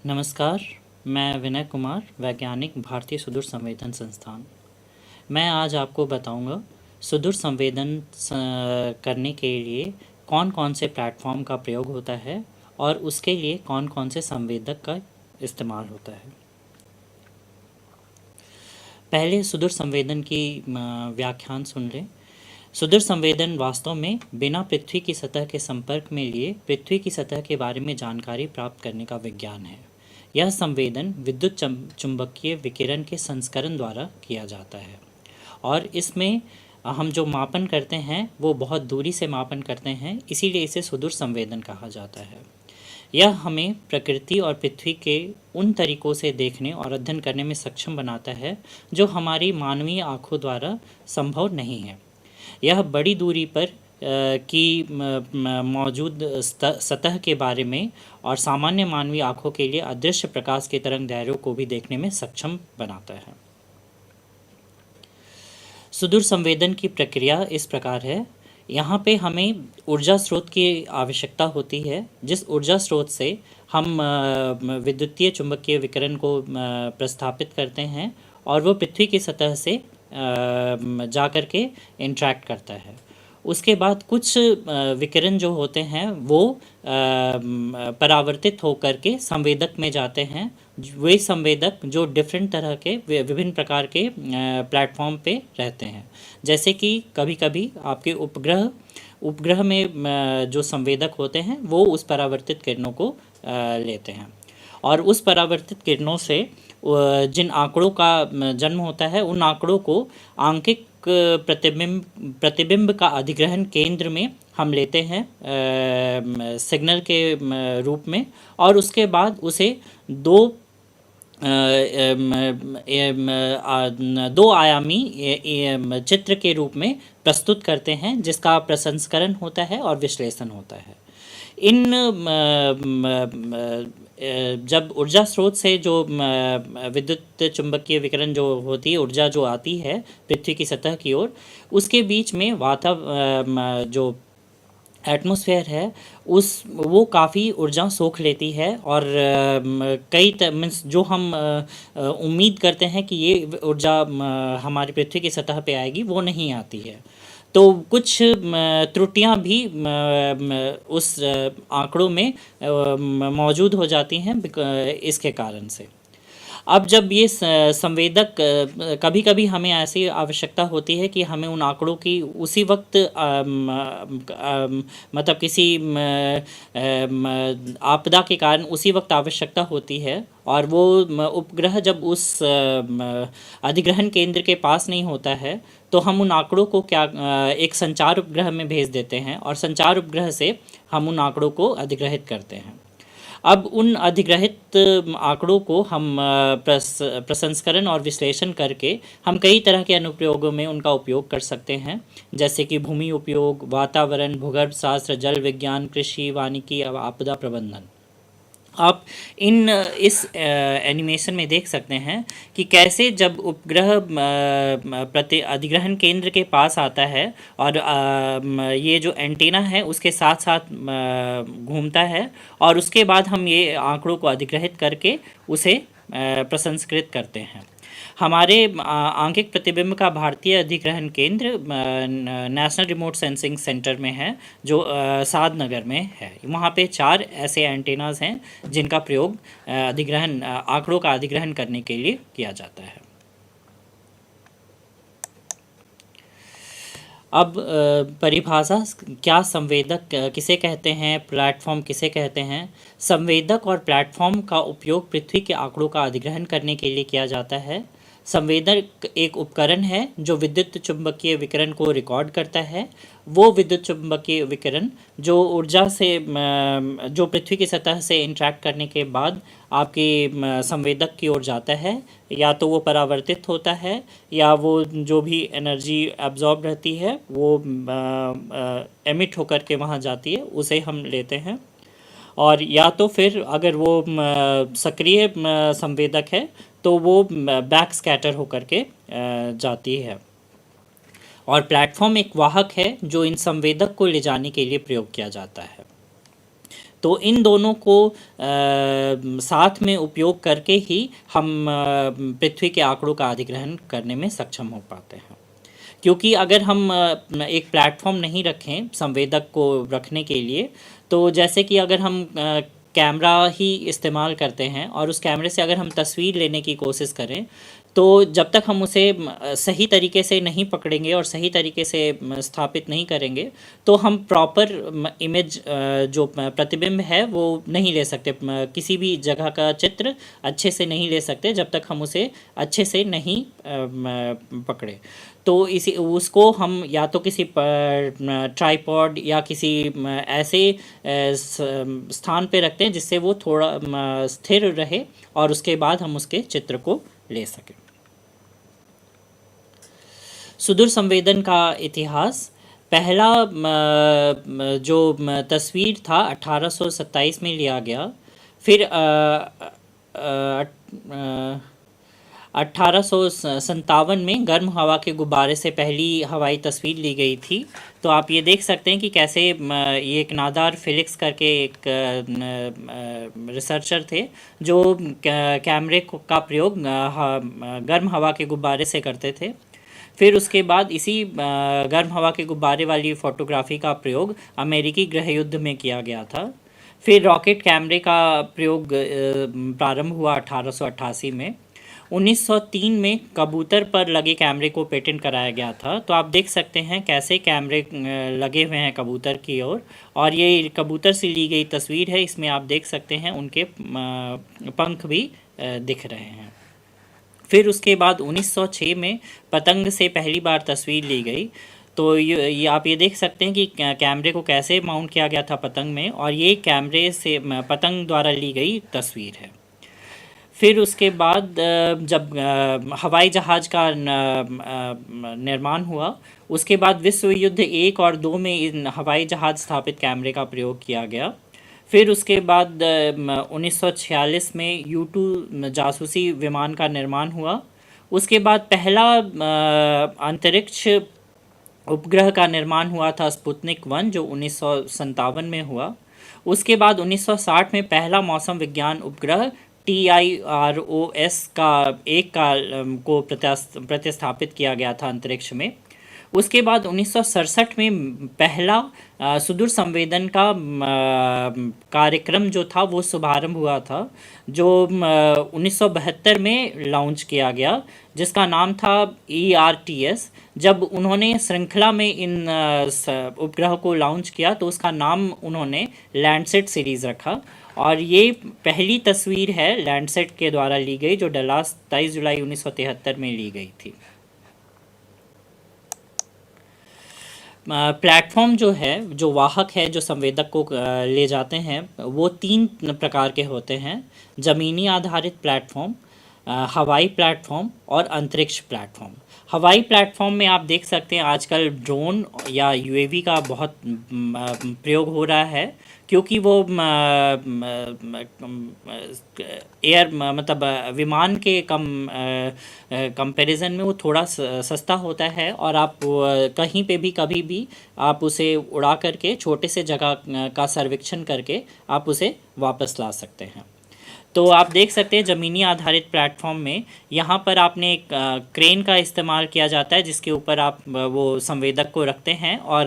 नमस्कार। मैं विनय कुमार, वैज्ञानिक, भारतीय सुदूर संवेदन संस्थान। मैं आज आपको बताऊंगा सुदूर संवेदन करने के लिए कौन कौन से प्लेटफॉर्म का प्रयोग होता है और उसके लिए कौन कौन से संवेदक का इस्तेमाल होता है। पहले सुदूर संवेदन की व्याख्यान सुन लें। सुदूर संवेदन वास्तव में बिना पृथ्वी की सतह के संपर्क में लिए पृथ्वी की सतह के बारे में जानकारी प्राप्त करने का विज्ञान है। यह संवेदन विद्युत चुंबकीय विकिरण के संस्करण द्वारा किया जाता है और इसमें हम जो मापन करते हैं वो बहुत दूरी से मापन करते हैं, इसीलिए इसे सुदूर संवेदन कहा जाता है। यह हमें प्रकृति और पृथ्वी के उन तरीकों से देखने और अध्ययन करने में सक्षम बनाता है जो हमारी मानवीय आँखों द्वारा संभव नहीं है। यह बड़ी दूरी पर की मौजूद सतह के बारे में और सामान्य मानवीय आँखों के लिए अदृश्य प्रकाश के तरंग दैर्घ्यों को भी देखने में सक्षम बनाता है। सुदूर संवेदन की प्रक्रिया इस प्रकार है। यहाँ पे हमें ऊर्जा स्रोत की आवश्यकता होती है, जिस ऊर्जा स्रोत से हम विद्युतीय चुंबकीय विकिरण को प्रस्थापित करते हैं और वो पृथ्वी की सतह से जा कर के इंटरैक्ट करता है। उसके बाद कुछ विकिरण जो होते हैं वो परावर्तित होकर के संवेदक में जाते हैं। वे संवेदक जो डिफरेंट तरह के विभिन्न प्रकार के प्लेटफॉर्म पे रहते हैं, जैसे कि कभी कभी आपके उपग्रह में जो संवेदक होते हैं वो उस परावर्तित किरणों को लेते हैं और उस परावर्तित किरणों से जिन आंकड़ों का जन्म होता है उन आंकड़ों को आंकिक प्रतिबिंब का अधिग्रहण केंद्र में हम लेते हैं सिग्नल के रूप में, और उसके बाद उसे दो आयामी चित्र के रूप में प्रस्तुत करते हैं, जिसका प्रसंस्करण होता है और विश्लेषण होता है। इन जब ऊर्जा स्रोत से जो विद्युत चुंबकीय विकिरण जो होती है, ऊर्जा जो आती है पृथ्वी की सतह की ओर, उसके बीच में जो एटमॉस्फेयर है वो काफ़ी ऊर्जा सोख लेती है और मीन्स जो हम उम्मीद करते हैं कि ये ऊर्जा हमारी पृथ्वी की सतह पे आएगी, वो नहीं आती है। तो कुछ त्रुटियां भी उस आंकड़ों में मौजूद हो जाती हैं इसके कारण से। अब जब ये संवेदक कभी कभी हमें ऐसी आवश्यकता होती है कि हमें उन आंकड़ों की उसी वक्त मतलब किसी आपदा के कारण उसी वक्त आवश्यकता होती है, और वो उपग्रह जब उस अधिग्रहण केंद्र के पास नहीं होता है तो हम उन आंकड़ों को एक संचार उपग्रह में भेज देते हैं और संचार उपग्रह से हम उन आंकड़ों को अधिग्रहित करते हैं। अब उन अधिग्रहित आंकड़ों को हम प्रसंस्करण और विश्लेषण करके हम कई तरह के अनुप्रयोगों में उनका उपयोग कर सकते हैं, जैसे कि भूमि उपयोग, वातावरण, भूगर्भ शास्त्र, जल विज्ञान, कृषि, वानिकी, आपदा प्रबंधन। आप इस एनिमेशन में देख सकते हैं कि कैसे जब उपग्रह अधिग्रहण केंद्र के पास आता है और ये जो एंटीना है उसके साथ साथ घूमता है, और उसके बाद हम ये आंकड़ों को अधिग्रहित करके उसे प्रसंस्कृत करते हैं। हमारे आंकिक प्रतिबिंब का भारतीय अधिग्रहण केंद्र नेशनल रिमोट सेंसिंग सेंटर में है, जो साद नगर में है। वहाँ पे 4 ऐसे एंटेनाज हैं जिनका प्रयोग आंकड़ों का अधिग्रहण करने के लिए किया जाता है। अब परिभाषा क्या, संवेदक किसे कहते हैं, प्लेटफॉर्म किसे कहते हैं। संवेदक और प्लेटफॉर्म का उपयोग पृथ्वी के आंकड़ों का अधिग्रहण करने के लिए किया जाता है। संवेदक एक उपकरण है जो विद्युत चुंबकीय विकिरण को रिकॉर्ड करता है। वो विद्युत चुंबकीय विकिरण जो ऊर्जा से जो पृथ्वी की सतह से इंटरैक्ट करने के बाद आपके संवेदक की ओर जाता है, या तो वो परावर्तित होता है या वो जो भी एनर्जी एब्जॉर्ब रहती है वो एमिट होकर के वहाँ जाती है, उसे हम लेते हैं। और या तो फिर अगर वो सक्रिय संवेदक है तो वो बैक स्कैटर होकर के जाती है। और प्लेटफॉर्म एक वाहक है जो इन संवेदक को ले जाने के लिए प्रयोग किया जाता है। तो इन दोनों को साथ में उपयोग करके ही हम पृथ्वी के आंकड़ों का अधिग्रहण करने में सक्षम हो पाते हैं। क्योंकि अगर हम एक प्लेटफॉर्म नहीं रखें संवेदक को रखने के लिए, तो जैसे कि अगर हम कैमरा ही इस्तेमाल करते हैं और उस कैमरे से अगर हम तस्वीर लेने की कोशिश करें, तो जब तक हम उसे सही तरीके से नहीं पकड़ेंगे और सही तरीके से स्थापित नहीं करेंगे, तो हम प्रॉपर इमेज जो प्रतिबिंब है वो नहीं ले सकते। किसी भी जगह का चित्र अच्छे से नहीं ले सकते जब तक हम उसे अच्छे से नहीं पकड़े। तो इसी उसको हम या तो किसी ट्राइपॉड या किसी ऐसे स्थान पे रखते हैं जिससे वो थोड़ा स्थिर रहे और उसके बाद हम उसके चित्र को ले सकें। सुदूर संवेदन का इतिहास, पहला जो तस्वीर था 1827 में लिया गया। फिर 1857 में गर्म हवा के गुब्बारे से पहली हवाई तस्वीर ली गई थी। तो आप ये देख सकते हैं कि कैसे ये एक नादार फिलिक्स करके एक रिसर्चर थे जो कैमरे का प्रयोग गर्म हवा के गुब्बारे से करते थे। फिर उसके बाद इसी गर्म हवा के गुब्बारे वाली फ़ोटोग्राफी का प्रयोग अमेरिकी गृह युद्ध में किया गया था। फिर रॉकेट कैमरे का प्रयोग प्रारंभ हुआ 1888 में। 1903 में कबूतर पर लगे कैमरे को पेटेंट कराया गया था। तो आप देख सकते हैं कैसे कैमरे लगे हुए हैं कबूतर की ओर, और ये कबूतर से ली गई तस्वीर है। इसमें आप देख सकते हैं उनके पंख भी दिख रहे हैं। फिर उसके बाद 1906 में पतंग से पहली बार तस्वीर ली गई। तो ये आप ये देख सकते हैं कि कैमरे को कैसे माउंट किया गया था पतंग में, और ये कैमरे से पतंग द्वारा ली गई तस्वीर है। फिर उसके बाद जब हवाई जहाज़ का निर्माण हुआ, उसके बाद विश्व युद्ध 1 और 2 में इन हवाई जहाज़ स्थापित कैमरे का प्रयोग किया गया। फिर उसके बाद 1946 में U-2 जासूसी विमान का निर्माण हुआ। उसके बाद पहला अंतरिक्ष उपग्रह का निर्माण हुआ था स्पुतनिक 1, जो 1957 में हुआ। उसके बाद 1960 में पहला मौसम विज्ञान उपग्रह TIROS को प्रतिस्थापित किया गया था अंतरिक्ष में। उसके बाद 1967 में पहला सुदूर संवेदन का कार्यक्रम जो था वो शुभारंभ हुआ था, जो 1972 में लॉन्च किया गया, जिसका नाम था ERTS। जब उन्होंने श्रृंखला में इन उपग्रह को लॉन्च किया तो उसका नाम उन्होंने लैंडसेट सीरीज़ रखा। और ये पहली तस्वीर है लैंडसेट के द्वारा ली गई, जो डलास 23 जुलाई 1973 में ली गई थी। प्लेटफॉर्म जो है, जो वाहक है, जो संवेदक को ले जाते हैं, वो 3 प्रकार के होते हैं: ज़मीनी आधारित प्लेटफॉर्म, हवाई प्लेटफॉर्म और अंतरिक्ष प्लेटफॉर्म। हवाई प्लेटफॉर्म में आप देख सकते हैं आजकल ड्रोन या UAV का बहुत प्रयोग हो रहा है, क्योंकि वो विमान के कंपैरिजन में वो थोड़ा सस्ता होता है, और आप कहीं पे भी कभी भी आप उसे उड़ा करके छोटे से जगह का सर्वेक्षण करके आप उसे वापस ला सकते हैं। तो आप देख सकते हैं ज़मीनी आधारित प्लेटफॉर्म में यहाँ पर आपने एक क्रेन का इस्तेमाल किया जाता है, जिसके ऊपर आप वो संवेदक को रखते हैं और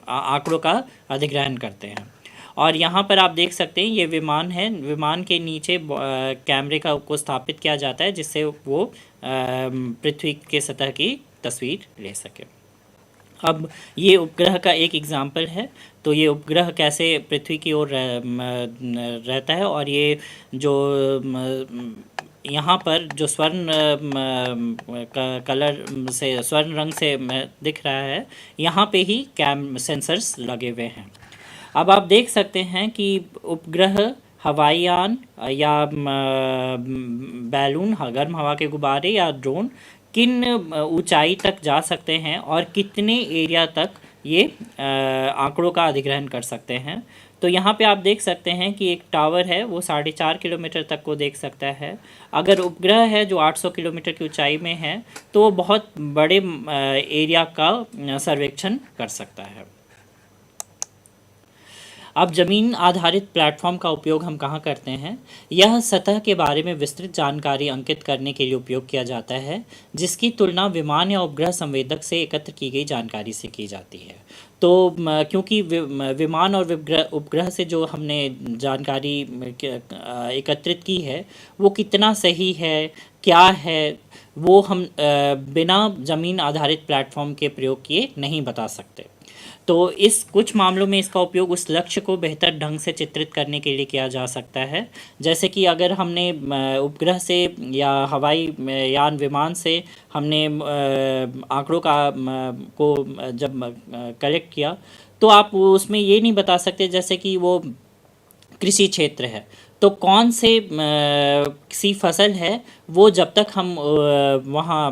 आंकड़ों का अधिग्रहण करते हैं। और यहाँ पर आप देख सकते हैं ये विमान है, विमान के नीचे कैमरे को स्थापित किया जाता है, जिससे वो पृथ्वी के सतह की तस्वीर ले सके। अब ये उपग्रह का एक एग्जाम्पल है। तो ये उपग्रह कैसे पृथ्वी की ओर रहता है, और ये जो यहाँ पर जो स्वर्ण कलर से, स्वर्ण रंग से दिख रहा है, यहाँ पे ही सेंसर्स लगे हुए हैं। अब आप देख सकते हैं कि उपग्रह, हवाईयान या बैलून, गर्म हवा के गुब्बारे या ड्रोन किन ऊंचाई तक जा सकते हैं और कितने एरिया तक ये आंकड़ों का अधिग्रहण कर सकते हैं। तो यहाँ पे आप देख सकते हैं कि एक टावर है, वो 4.5 किलोमीटर तक को देख सकता है। अगर उपग्रह है जो 800 किलोमीटर की ऊंचाई में है, तो वो बहुत बड़े एरिया का सर्वेक्षण कर सकता है। अब जमीन आधारित प्लेटफॉर्म का उपयोग हम कहाँ करते हैं? यह सतह के बारे में विस्तृत जानकारी अंकित करने के लिए उपयोग किया जाता है, जिसकी तुलना विमान या उपग्रह संवेदक से एकत्र की गई जानकारी से की जाती है। तो क्योंकि विमान और उपग्रह से जो हमने जानकारी एकत्रित की है, वो कितना सही है, क्या है, वो हम बिना ज़मीन आधारित प्लेटफॉर्म के प्रयोग किए नहीं बता सकते। तो इस कुछ मामलों में इसका उपयोग उस लक्ष्य को बेहतर ढंग से चित्रित करने के लिए किया जा सकता है। जैसे कि अगर हमने उपग्रह से या हवाई यान विमान से हमने आंकड़ों को जब कलेक्ट किया, तो आप उसमें ये नहीं बता सकते जैसे कि वो कृषि क्षेत्र है, तो कौन से सी फसल है, वो जब तक हम वहाँ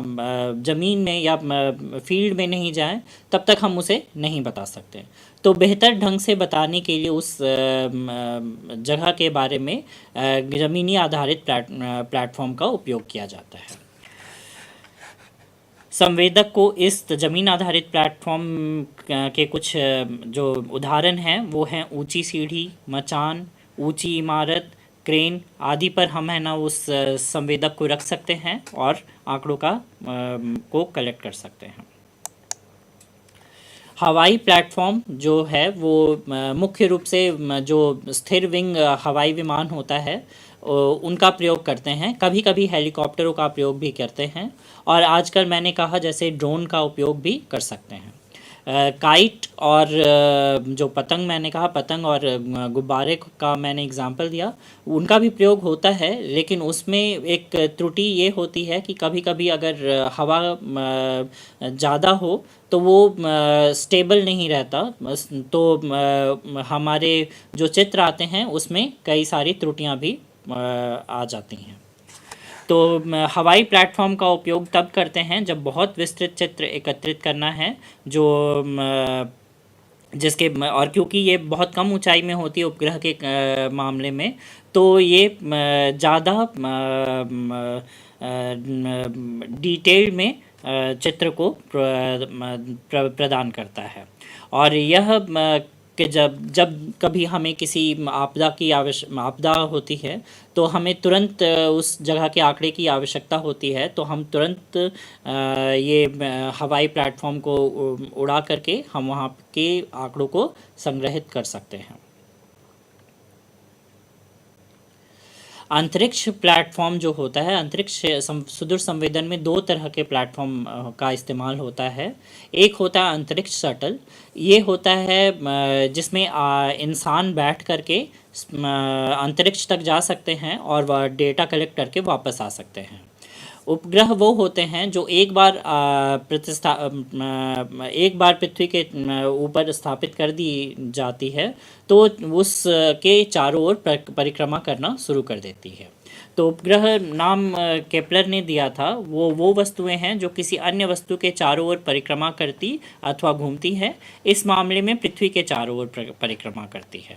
ज़मीन में या फील्ड में नहीं जाएं, तब तक हम उसे नहीं बता सकते। तो बेहतर ढंग से बताने के लिए उस जगह के बारे में ज़मीनी आधारित प्लेटफॉर्म का उपयोग किया जाता है। संवेदक को इस ज़मीन आधारित प्लेटफॉर्म के कुछ जो उदाहरण हैं वो हैं ऊंची सीढ़ी, मचान, ऊंची इमारत, क्रेन आदि पर हम है ना उस संवेदक को रख सकते हैं और आंकड़ों को कलेक्ट कर सकते हैं। हवाई प्लेटफॉर्म जो है वो मुख्य रूप से जो स्थिर विंग हवाई विमान होता है उनका प्रयोग करते हैं। कभी कभी हेलीकॉप्टरों का प्रयोग भी करते हैं, और आजकल मैंने कहा जैसे ड्रोन का उपयोग भी कर सकते हैं। काइट और जो पतंग, मैंने कहा पतंग और गुब्बारे का मैंने एग्जांपल दिया, उनका भी प्रयोग होता है, लेकिन उसमें एक त्रुटि ये होती है कि कभी कभी अगर हवा ज़्यादा हो तो वो स्टेबल नहीं रहता, तो हमारे जो चित्र आते हैं उसमें कई सारी त्रुटियां भी आ जाती हैं। तो हवाई प्लेटफॉर्म का उपयोग तब करते हैं जब बहुत विस्तृत चित्र एकत्रित करना है, जो जिसके और क्योंकि ये बहुत कम ऊंचाई में होती है उपग्रह के मामले में, तो ये ज़्यादा डिटेल में चित्र को प्रदान करता है। और यह कि जब कभी हमें किसी आपदा होती है, तो हमें तुरंत उस जगह के आंकड़े की आवश्यकता होती है, तो हम तुरंत ये हवाई प्लेटफॉर्म को उड़ा करके हम वहाँ के आंकड़ों को संग्रहित कर सकते हैं। अंतरिक्ष प्लेटफॉर्म जो होता है, अंतरिक्ष सुदूर संवेदन में दो तरह के प्लेटफॉर्म का इस्तेमाल होता है। एक होता है अंतरिक्ष शटल, ये होता है जिसमें इंसान बैठ करके अंतरिक्ष तक जा सकते हैं और वह डेटा कलेक्ट करके वापस आ सकते हैं। उपग्रह वो होते हैं जो एक बार पृथ्वी के ऊपर स्थापित कर दी जाती है, तो उसके चारों ओर परिक्रमा करना शुरू कर देती है। तो उपग्रह नाम केपलर ने दिया था, वो वस्तुएं हैं जो किसी अन्य वस्तु के चारों ओर परिक्रमा करती अथवा घूमती है। इस मामले में पृथ्वी के चारों ओर परिक्रमा करती है।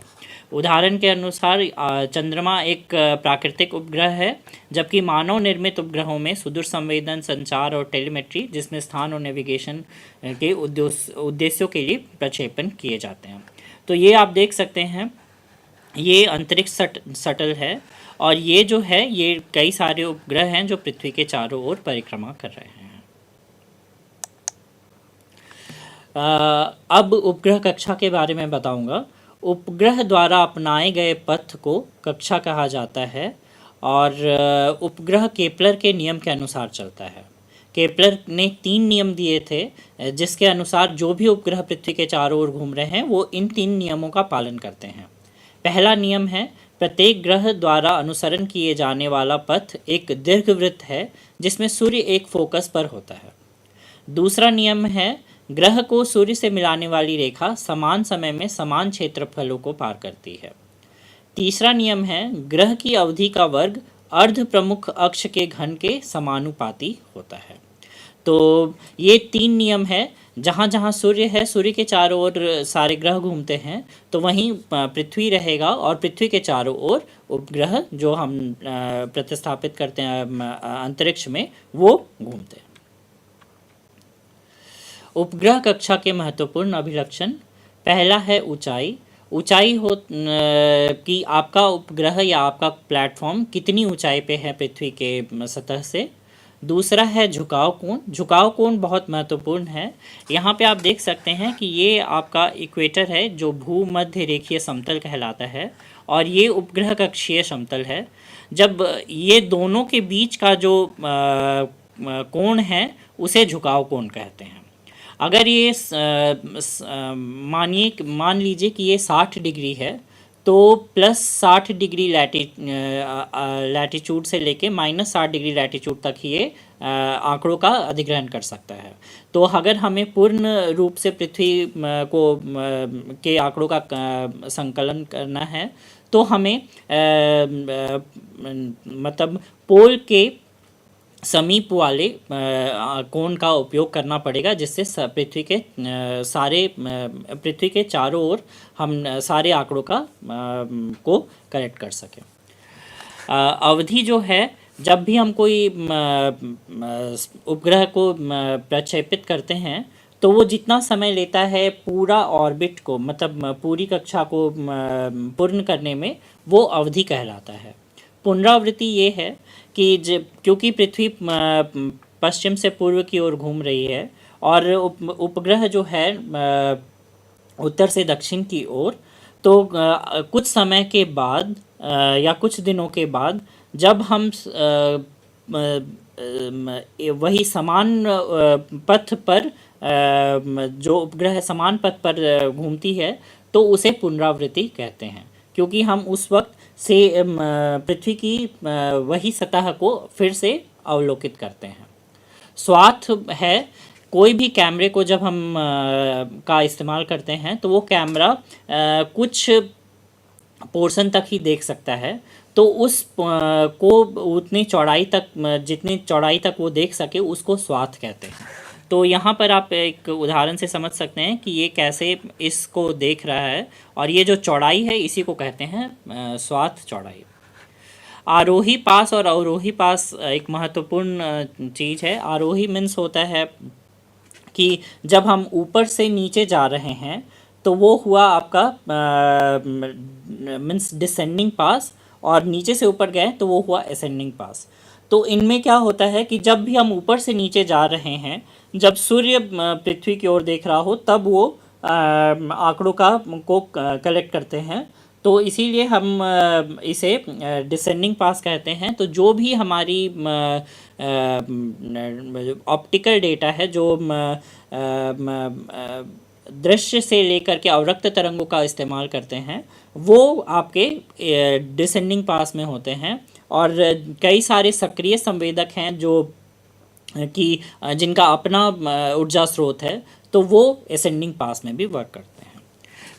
उदाहरण के अनुसार चंद्रमा एक प्राकृतिक उपग्रह है, जबकि मानव निर्मित उपग्रहों में सुदूर संवेदन, संचार और टेलीमेट्री, जिसमें स्थान और नेविगेशन के उद्देश्यों के लिए प्रक्षेपण किए जाते हैं। तो ये आप देख सकते हैं, ये अंतरिक्ष शटल है, और ये जो है ये कई सारे उपग्रह हैं जो पृथ्वी के चारों ओर परिक्रमा कर रहे हैं। अब उपग्रह कक्षा के बारे में बताऊंगा। उपग्रह द्वारा अपनाए गए पथ को कक्षा कहा जाता है, और उपग्रह केपलर के नियम के अनुसार चलता है। केपलर ने 3 नियम दिए थे, जिसके अनुसार जो भी उपग्रह पृथ्वी के चारों ओर घूम रहे हैं वो इन 3 नियमों का पालन करते हैं। पहला नियम है, प्रत्येक ग्रह द्वारा अनुसरण किए जाने वाला पथ एक दीर्घवृत्त है जिसमें सूर्य एक फोकस पर होता है। दूसरा नियम है, ग्रह को सूर्य से मिलाने वाली रेखा समान समय में समान क्षेत्रफलों को पार करती है। तीसरा नियम है, ग्रह की अवधि का वर्ग अर्ध प्रमुख अक्ष के घन के समानुपाती होता है। तो ये 3 नियम है। जहाँ जहाँ सूर्य है, सूर्य के चारों ओर सारे ग्रह घूमते हैं, तो वहीं पृथ्वी रहेगा, और पृथ्वी के चारों ओर उपग्रह जो हम प्रतिस्थापित करते हैं अंतरिक्ष में, वो घूमते हैं। उपग्रह कक्षा के महत्वपूर्ण अभिलक्षण, पहला है ऊंचाई। ऊंचाई कि आपका उपग्रह या आपका प्लेटफॉर्म कितनी ऊंचाई पे है पृथ्वी के सतह से। दूसरा है झुकाव कोण। झुकाव कोण बहुत महत्वपूर्ण है। यहाँ पे आप देख सकते हैं कि ये आपका इक्वेटर है जो भूमध्य रेखीय समतल कहलाता है, और ये उपग्रह कक्षीय समतल है। जब ये दोनों के बीच का जो कोण है उसे झुकाव कोण कहते हैं। अगर ये मान लीजिए कि ये 60 डिग्री है, तो प्लस 60 डिग्री लैटीट्यूड से लेके माइनस 60 डिग्री लैटीट्यूड तक ये आंकड़ों का अधिग्रहण कर सकता है। तो अगर हमें पूर्ण रूप से पृथ्वी के आंकड़ों का संकलन करना है तो हमें मतलब पोल के समीप वाले कोण का उपयोग करना पड़ेगा, जिससे पृथ्वी के चारों ओर हम सारे आंकड़ों को करेक्ट कर सकें। अवधि जो है, जब भी हम कोई उपग्रह को प्रक्षेपित करते हैं तो वो जितना समय लेता है पूरा ऑर्बिट को, मतलब पूरी कक्षा को पूर्ण करने में, वो अवधि कहलाता है। पुनरावृत्ति ये है कि क्योंकि पृथ्वी पश्चिम से पूर्व की ओर घूम रही है और उपग्रह जो है उत्तर से दक्षिण की ओर, तो कुछ समय के बाद या कुछ दिनों के बाद जब हम वही समान पथ पर जो उपग्रह समान पथ पर घूमती है तो उसे पुनरावृत्ति कहते हैं, क्योंकि हम उस वक्त से पृथ्वी की वही सतह को फिर से अवलोकित करते हैं। स्वाथ है, कोई भी कैमरे को जब हम का इस्तेमाल करते हैं तो वो कैमरा कुछ पोर्शन तक ही देख सकता है, तो उस को उतनी चौड़ाई तक, जितनी चौड़ाई तक वो देख सके उसको स्वाथ कहते हैं। तो यहाँ पर आप एक उदाहरण से समझ सकते हैं कि ये कैसे इसको देख रहा है, और ये जो चौड़ाई है इसी को कहते हैं स्वाथ चौड़ाई। आरोही पास और अवरोही पास एक महत्वपूर्ण चीज़ है। आरोही मीन्स होता है कि जब हम ऊपर से नीचे जा रहे हैं तो वो हुआ आपका मीन्स डिसेंडिंग पास, और नीचे से ऊपर गए तो वो हुआ असेंडिंग पास। तो इनमें क्या होता है कि जब भी हम ऊपर से नीचे जा रहे हैं, जब सूर्य पृथ्वी की ओर देख रहा हो, तब वो आंकड़ों को कलेक्ट करते हैं, तो इसीलिए हम इसे डिसेंडिंग पास कहते हैं। तो जो भी हमारी ऑप्टिकल डेटा है, जो दृश्य से लेकर के अवरक्त तरंगों का इस्तेमाल करते हैं, वो आपके डिसेंडिंग पास में होते हैं। और कई सारे सक्रिय संवेदक हैं जो कि जिनका अपना ऊर्जा स्रोत है, तो वो असेंडिंग पास में भी वर्क करते हैं।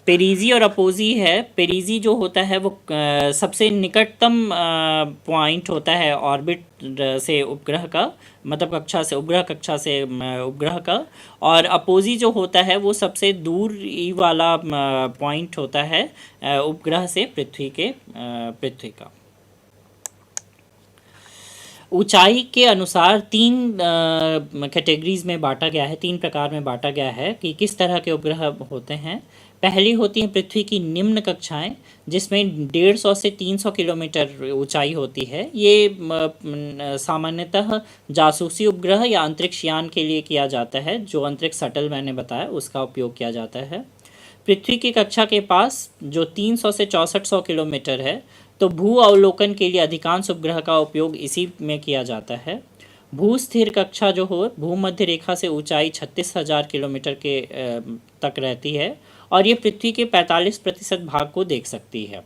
पेरिजी और अपोजी है। पेरिजी जो होता है वो सबसे निकटतम पॉइंट होता है ऑर्बिट से उपग्रह का, मतलब उपग्रह कक्षा से उपग्रह का, और अपोजी जो होता है वो सबसे दूर वाला पॉइंट होता है उपग्रह से पृथ्वी का। ऊंचाई के अनुसार 3 कैटेगरीज में बांटा गया है, 3 प्रकार में बांटा गया है कि किस तरह के उपग्रह होते हैं। पहली होती है पृथ्वी की निम्न कक्षाएं, जिसमें 150 से 300 किलोमीटर ऊंचाई होती है। ये सामान्यतः जासूसी उपग्रह या अंतरिक्ष यान के लिए किया जाता है, जो अंतरिक्ष शटल मैंने बताया उसका उपयोग किया जाता है। पृथ्वी की कक्षा के पास जो 300 से 6400 किलोमीटर है, तो भू अवलोकन के लिए अधिकांश उपग्रह का उपयोग इसी में किया जाता है। भू स्थिर कक्षा जो हो, भूमध्य रेखा से ऊंचाई 36,000 किलोमीटर के तक रहती है, और ये पृथ्वी के 45% भाग को देख सकती है,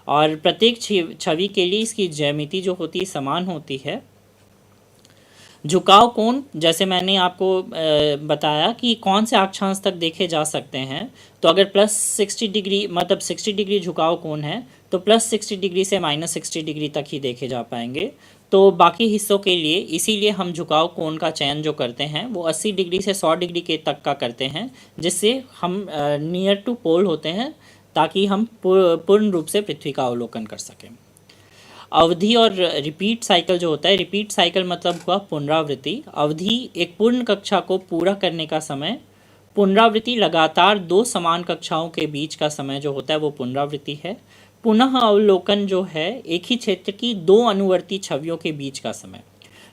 और प्रत्येक छवि के लिए इसकी ज्यामिति जो होती है समान होती है। झुकाव कोण, जैसे मैंने आपको बताया कि कौन से अक्षांश तक देखे जा सकते हैं, तो अगर +60 डिग्री मतलब 60 डिग्री झुकाव कोण है तो +60 डिग्री से -60 डिग्री तक ही देखे जा पाएंगे। तो बाकी हिस्सों के लिए इसीलिए हम झुकाव कोण का चयन जो करते हैं वो 80 डिग्री से 100 डिग्री के तक का करते हैं, जिससे हम नियर टू पोल होते हैं, ताकि हम पूर्ण रूप से पृथ्वी का अवलोकन कर सकें। अवधि और रिपीट साइकिल जो होता है, रिपीट साइकिल मतलब हुआ पुनरावृत्ति। अवधि एक पूर्ण कक्षा को पूरा करने का समय, पुनरावृत्ति लगातार दो समान कक्षाओं के बीच का समय जो होता है वो पुनरावृत्ति है। पुनः अवलोकन जो है एक ही क्षेत्र की दो अनुवर्ती छवियों के बीच का समय।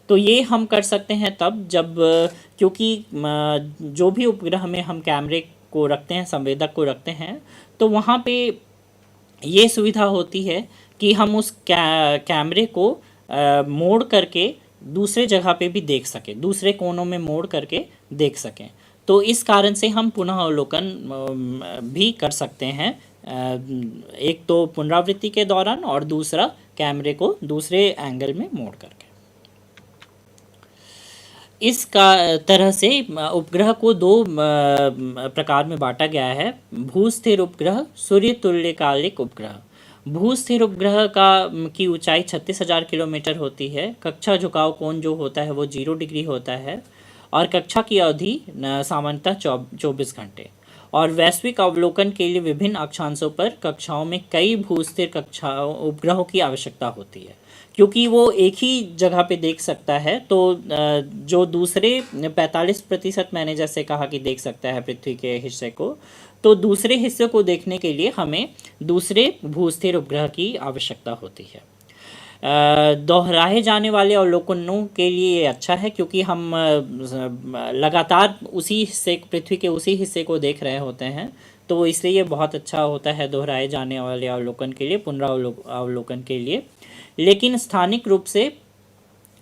तो ये हम कर सकते हैं तब जब क्योंकि जो भी उपग्रह में हम कैमरे को रखते हैं, संवेदक को रखते हैं, तो वहाँ पे ये सुविधा होती है कि हम उस कैमरे को मोड़ करके दूसरे जगह पे भी देख सकें, दूसरे कोनों में मोड़ करके देख सकें। तो इस कारण से हम पुनः अवलोकन भी कर सकते हैं, एक तो पुनरावृत्ति के दौरान और दूसरा कैमरे को दूसरे एंगल में मोड़ करके। इस का तरह से उपग्रह को दो प्रकार में बांटा गया है। भूस्थिर उपग्रह, सूर्य तुल्यकालिक उपग्रह। भूस्थिर उपग्रह की ऊंचाई 36,000 किलोमीटर होती है। कक्षा झुकाव कोण जो होता है वो 0 डिग्री होता है और कक्षा की अवधि सामान्यतः 24 घंटे। और वैश्विक अवलोकन के लिए विभिन्न अक्षांशों पर कक्षाओं में कई भूस्थिर उपग्रहों की आवश्यकता होती है, क्योंकि वो एक ही जगह पे देख सकता है। तो जो दूसरे 45% मैंने जैसे कहा कि देख सकता है पृथ्वी के हिस्से को, तो दूसरे हिस्से को देखने के लिए हमें दूसरे भूस्थिर उपग्रह की आवश्यकता होती है। दोहराए जाने वाले अवलोकनों के लिए ये अच्छा है, क्योंकि हम लगातार उसी हिस्से, पृथ्वी के उसी हिस्से को देख रहे होते हैं, तो इसलिए ये बहुत अच्छा होता है दोहराए जाने वाले अवलोकन के लिए, पुनरावलोकन के लिए। लेकिन स्थानिक रूप से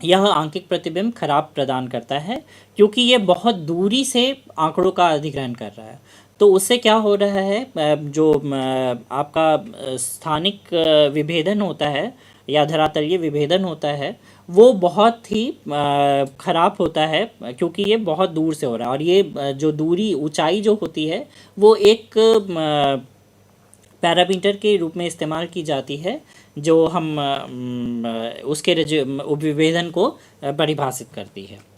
यह आंकिक प्रतिबिंब खराब प्रदान करता है, क्योंकि ये बहुत दूरी से आंकड़ों का अधिग्रहण कर रहा है। तो उससे क्या हो रहा है, जो आपका स्थानिक विभेदन होता है या धरातलीय विभेदन होता है, वो बहुत ही ख़राब होता है, क्योंकि ये बहुत दूर से हो रहा है। और ये जो दूरी, ऊंचाई जो होती है, वो एक पैरामीटर के रूप में इस्तेमाल की जाती है, जो हम उसके विभेदन को परिभाषित करती है।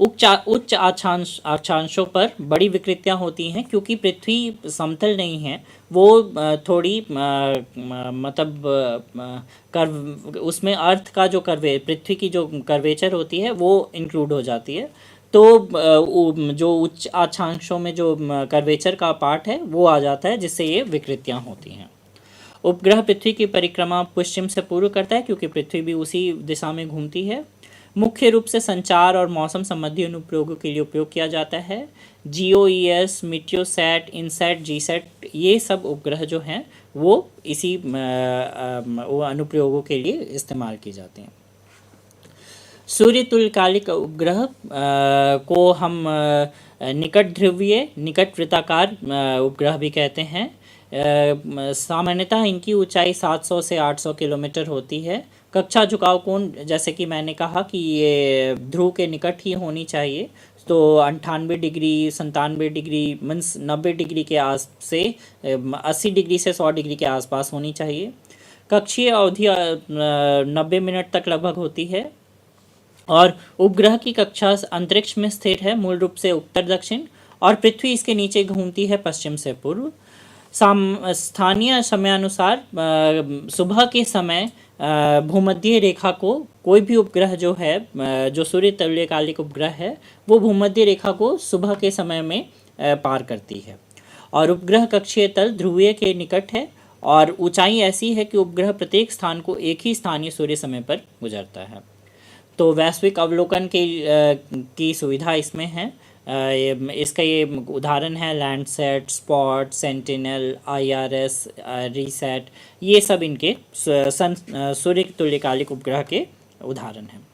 उच्च अक्षांशों पर बड़ी विकृतियाँ होती हैं, क्योंकि पृथ्वी समतल नहीं है, वो थोड़ी मतलब उसमें अर्थ का जो पृथ्वी की जो कर्वेचर होती है वो इंक्लूड हो जाती है। तो जो उच्च अक्षांशों में जो कर्वेचर का पार्ट है वो आ जाता है, जिससे ये विकृतियाँ होती हैं। उपग्रह पृथ्वी की परिक्रमा पश्चिम से पूर्व करता है, क्योंकि पृथ्वी भी उसी दिशा में घूमती है। मुख्य रूप से संचार और मौसम संबंधी अनुप्रयोगों के लिए उपयोग किया जाता है। GOES, मीटियोसैट, इनसैट, जीसैट, ये सब उपग्रह जो हैं वो इसी वो अनुप्रयोगों के लिए इस्तेमाल की जाते हैं। सूर्य तुल्यकालिक उपग्रह को हम निकट ध्रुवीय, निकट वृत्ताकार उपग्रह भी कहते हैं। सामान्यतः इनकी ऊंचाई 700 से 800 किलोमीटर होती है। कक्षा झुकाव कोण, जैसे कि मैंने कहा कि ये ध्रुव के निकट ही होनी चाहिए, तो 98 डिग्री, 97 डिग्री, मीन्स 90 डिग्री के आस से 80 डिग्री से 100 डिग्री के आसपास होनी चाहिए। कक्षीय अवधि 90 मिनट तक लगभग होती है। और उपग्रह की कक्षा अंतरिक्ष में स्थिर है, मूल रूप से उत्तर दक्षिण, और पृथ्वी इसके नीचे घूमती है पश्चिम से पूर्व। स्थानीय समयानुसार सुबह के समय भूमध्य रेखा को, कोई भी उपग्रह जो है, जो सूर्य तुल्यकालिक उपग्रह है, वो भूमध्य रेखा को सुबह के समय में पार करती है। और उपग्रह कक्षीय तल ध्रुवीय के निकट है, और ऊंचाई ऐसी है कि उपग्रह प्रत्येक स्थान को एक ही स्थानीय सूर्य समय पर गुजरता है। तो वैश्विक अवलोकन की सुविधा इसमें है। इसका ये उदाहरण है Landsat, spot, sentinel, IRS, RISAT, ये सब इनके सूर्य तुल्यकालिक उपग्रह के उदाहरण हैं।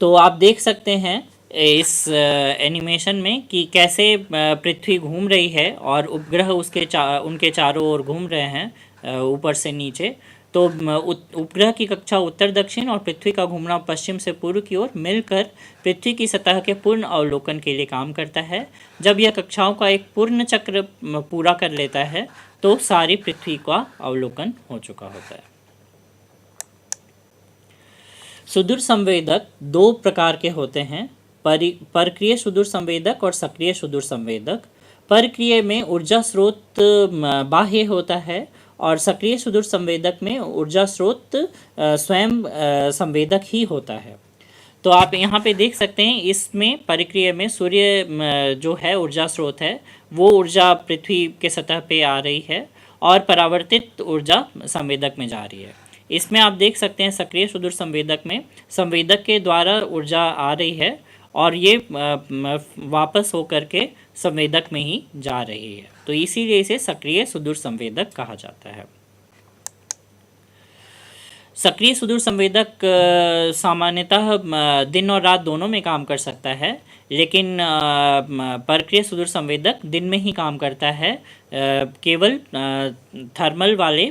तो आप देख सकते हैं इस एनिमेशन में कि कैसे पृथ्वी घूम रही है और उपग्रह उनके चारों ओर घूम रहे हैं ऊपर से नीचे। तो उपग्रह की कक्षा उत्तर दक्षिण और पृथ्वी का घूमना पश्चिम से पूर्व की ओर मिलकर पृथ्वी की सतह के पूर्ण अवलोकन के लिए काम करता है। जब यह कक्षाओं का एक पूर्ण चक्र पूरा कर लेता है तो सारी पृथ्वी का अवलोकन हो चुका होता है। सुदूर संवेदक दो प्रकार के होते हैं, परक्रिय सुदूर संवेदक और सक्रिय सुदूर संवेदक। परक्रिय में ऊर्जा स्रोत बाह्य होता है और सक्रिय सुदूर संवेदक में ऊर्जा स्रोत स्वयं संवेदक ही होता है। तो आप यहाँ पे देख सकते हैं इसमें परिक्रिया में सूर्य जो है ऊर्जा स्रोत है, वो ऊर्जा पृथ्वी के सतह पे आ रही है और परावर्तित ऊर्जा संवेदक में जा रही है। इसमें आप देख सकते हैं सक्रिय सुदूर संवेदक में संवेदक के द्वारा ऊर्जा आ रही है और ये वापस होकर के संवेदक में ही जा रही है, तो इसीलिए इसे सक्रिय सुदूर संवेदक कहा जाता है। सक्रिय सुदूर संवेदक सामान्यतः दिन और रात दोनों में काम कर सकता है, लेकिन परक्रिय सुदूर संवेदक दिन में ही काम करता है, केवल थर्मल वाले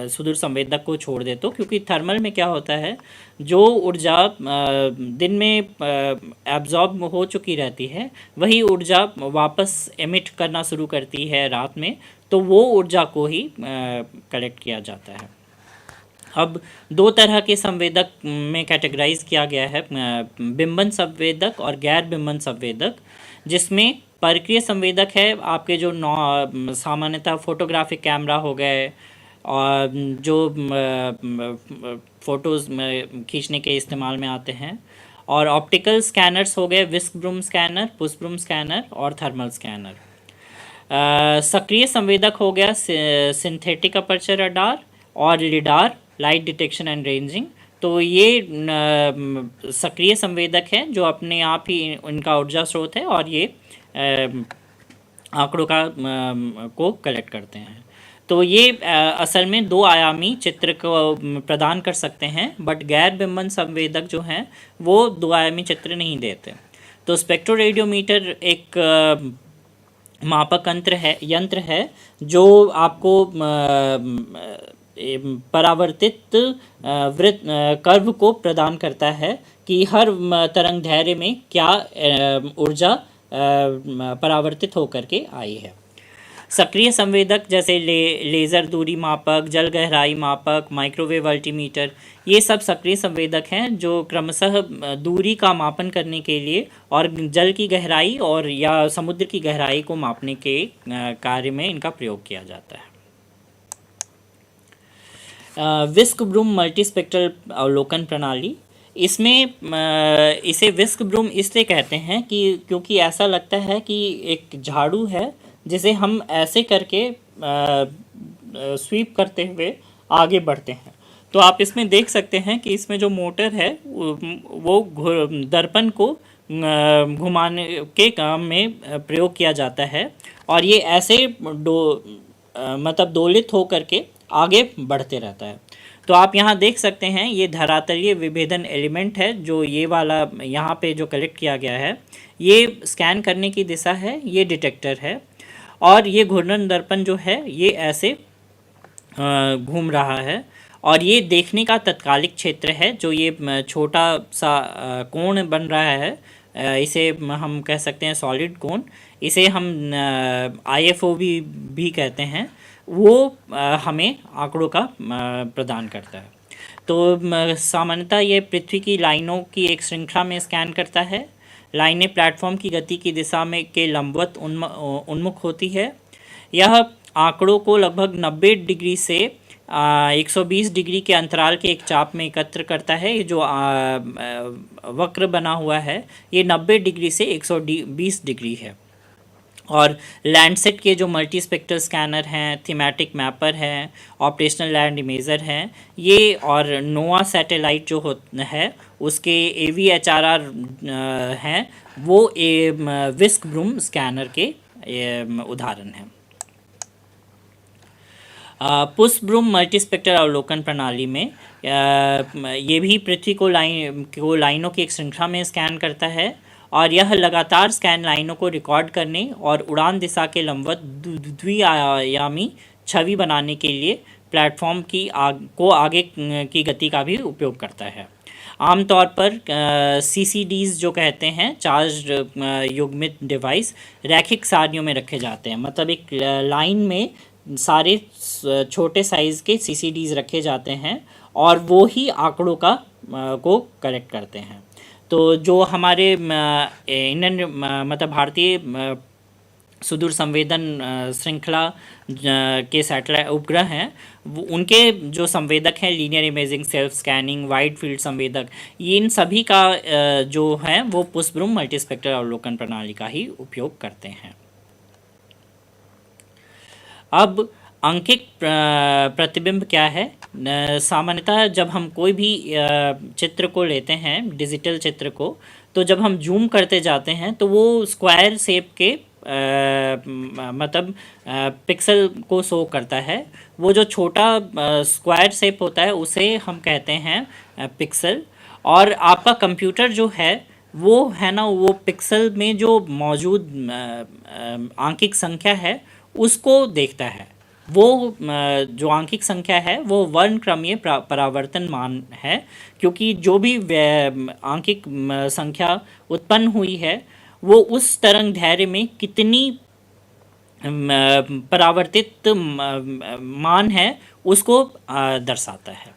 सुदूर संवेदक को छोड़ दे तो, क्योंकि थर्मल में क्या होता है, जो ऊर्जा दिन में एब्जॉर्ब हो चुकी रहती है वही ऊर्जा वापस एमिट करना शुरू करती है रात में, तो वो ऊर्जा को ही कलेक्ट किया जाता है। अब दो तरह के संवेदक में कैटेगराइज किया गया है, बिंबन संवेदक और गैर बिंबन संवेदक, जिसमें परक्रिय संवेदक है आपके जो सामान्यतः फोटोग्राफिक कैमरा हो गए और जो फ़ोटोज़ खींचने के इस्तेमाल में आते हैं, और ऑप्टिकल स्कैनर्स हो गए, whisk broom scanner, push broom scanner और थर्मल स्कैनर। सक्रिय संवेदक हो गया सिंथेटिक अपर्चर रडार और lidar, light detection and ranging. तो ये सक्रिय संवेदक हैं जो अपने आप ही इनका ऊर्जा स्रोत है और ये आंकड़ों को कलेक्ट करते हैं। तो ये असल में दो आयामी चित्र को प्रदान कर सकते हैं, बट गैर बिंबन संवेदक जो हैं वो दो आयामी चित्र नहीं देते। तो स्पेक्ट्रोरेडियोमीटर एक मापक यंत्र है जो आपको परावर्तित वृत्त कर्व को प्रदान करता है कि हर तरंग दैर्घ्य में क्या ऊर्जा परावर्तित होकर के आई है। सक्रिय संवेदक जैसे लेज़र दूरी मापक, जल गहराई मापक, माइक्रोवेव अल्टीमीटर, ये सब सक्रिय संवेदक हैं जो क्रमशः दूरी का मापन करने के लिए और जल की गहराई और या समुद्र की गहराई को मापने के कार्य में इनका प्रयोग किया जाता है। विस्क ब्रूम मल्टीस्पेक्ट्रल अवलोकन प्रणाली, इसमें इसे विस्क ब्रूम इसलिए कहते हैं कि क्योंकि ऐसा लगता है कि एक झाड़ू है जिसे हम ऐसे करके स्वीप करते हुए आगे बढ़ते हैं। तो आप इसमें देख सकते हैं कि इसमें जो मोटर है वो दर्पण को घुमाने के काम में प्रयोग किया जाता है और ये ऐसे मतलब दोलित होकर के आगे बढ़ते रहता है। तो आप यहाँ देख सकते हैं ये धरातलीय विभेदन एलिमेंट है जो ये वाला यहाँ पे जो कलेक्ट किया गया है, ये स्कैन करने की दिशा है, ये डिटेक्टर है और ये घूर्णन दर्पण जो है ये ऐसे घूम रहा है और ये देखने का तत्कालिक क्षेत्र है। जो ये छोटा सा कोण बन रहा है, इसे हम कह सकते हैं सॉलिड कोण, इसे हम IFOV भी कहते हैं, वो हमें आंकड़ों का प्रदान करता है। तो सामान्यतः ये पृथ्वी की लाइनों की एक श्रृंखला में स्कैन करता है। लाइनें प्लेटफॉर्म की गति की दिशा में के लंबवत उन्मुख होती है। यह आंकड़ों को लगभग 90 डिग्री से 120 डिग्री के अंतराल के एक चाप में एकत्र करता है। ये जो वक्र बना हुआ है ये 90 डिग्री से 120 डिग्री है। और लैंडसेट के जो मल्टी स्पेक्ट्रल स्कैनर हैं, थीमेटिक मैपर हैं, ऑपरेशनल लैंड इमेजर हैं, ये और नोआ सैटेलाइट जो है उसके AVHRR हैं, वो विस्क ब्रूम स्कैनर के उदाहरण हैं। पुश ब्रूम मल्टीस्पेक्ट्रल अवलोकन प्रणाली में ये भी पृथ्वी को लाइनों की एक श्रृंखला में स्कैन करता है और यह लगातार स्कैन लाइनों को रिकॉर्ड करने और उड़ान दिशा के लंबवत द्विआयामी छवि बनाने के लिए प्लेटफॉर्म की आगे की गति का भी उपयोग करता है। आमतौर पर CCDs जो कहते हैं, चार्ज युग्मित डिवाइस, रैखिक सारणियों में रखे जाते हैं। मतलब एक लाइन में सारे छोटे साइज़ के CCDs रखे जाते हैं और वो ही आंकड़ों को कलेक्ट करते हैं। तो जो हमारे इंडियन मतलब भारतीय सुदूर संवेदन श्रृंखला के सैटेलाइट उपग्रह हैं, उनके जो संवेदक हैं, linear imaging, self scanning, wide field संवेदक, ये इन सभी का जो है वो पुष्पब्रह्म मल्टीस्पेक्ट्रल अवलोकन प्रणाली का ही उपयोग करते हैं। अब अंकित प्रतिबिंब क्या है? सामान्यतः जब हम कोई भी चित्र को लेते हैं, डिजिटल चित्र को, तो जब हम जूम करते जाते हैं तो वो स्क्वायर शेप के मतलब पिक्सल को शो करता है। वो जो छोटा स्क्वायर शेप होता है उसे हम कहते हैं पिक्सल। और आपका कंप्यूटर जो है वो है ना, वो पिक्सल में जो मौजूद आंकिक संख्या है उसको देखता है। वो जो आंकिक संख्या है वो वर्णक्रमीय परावर्तन मान है, क्योंकि जो भी आंकिक संख्या उत्पन्न हुई है वो उस तरंग दैर्घ्य में कितनी परावर्तित मान है उसको दर्शाता है।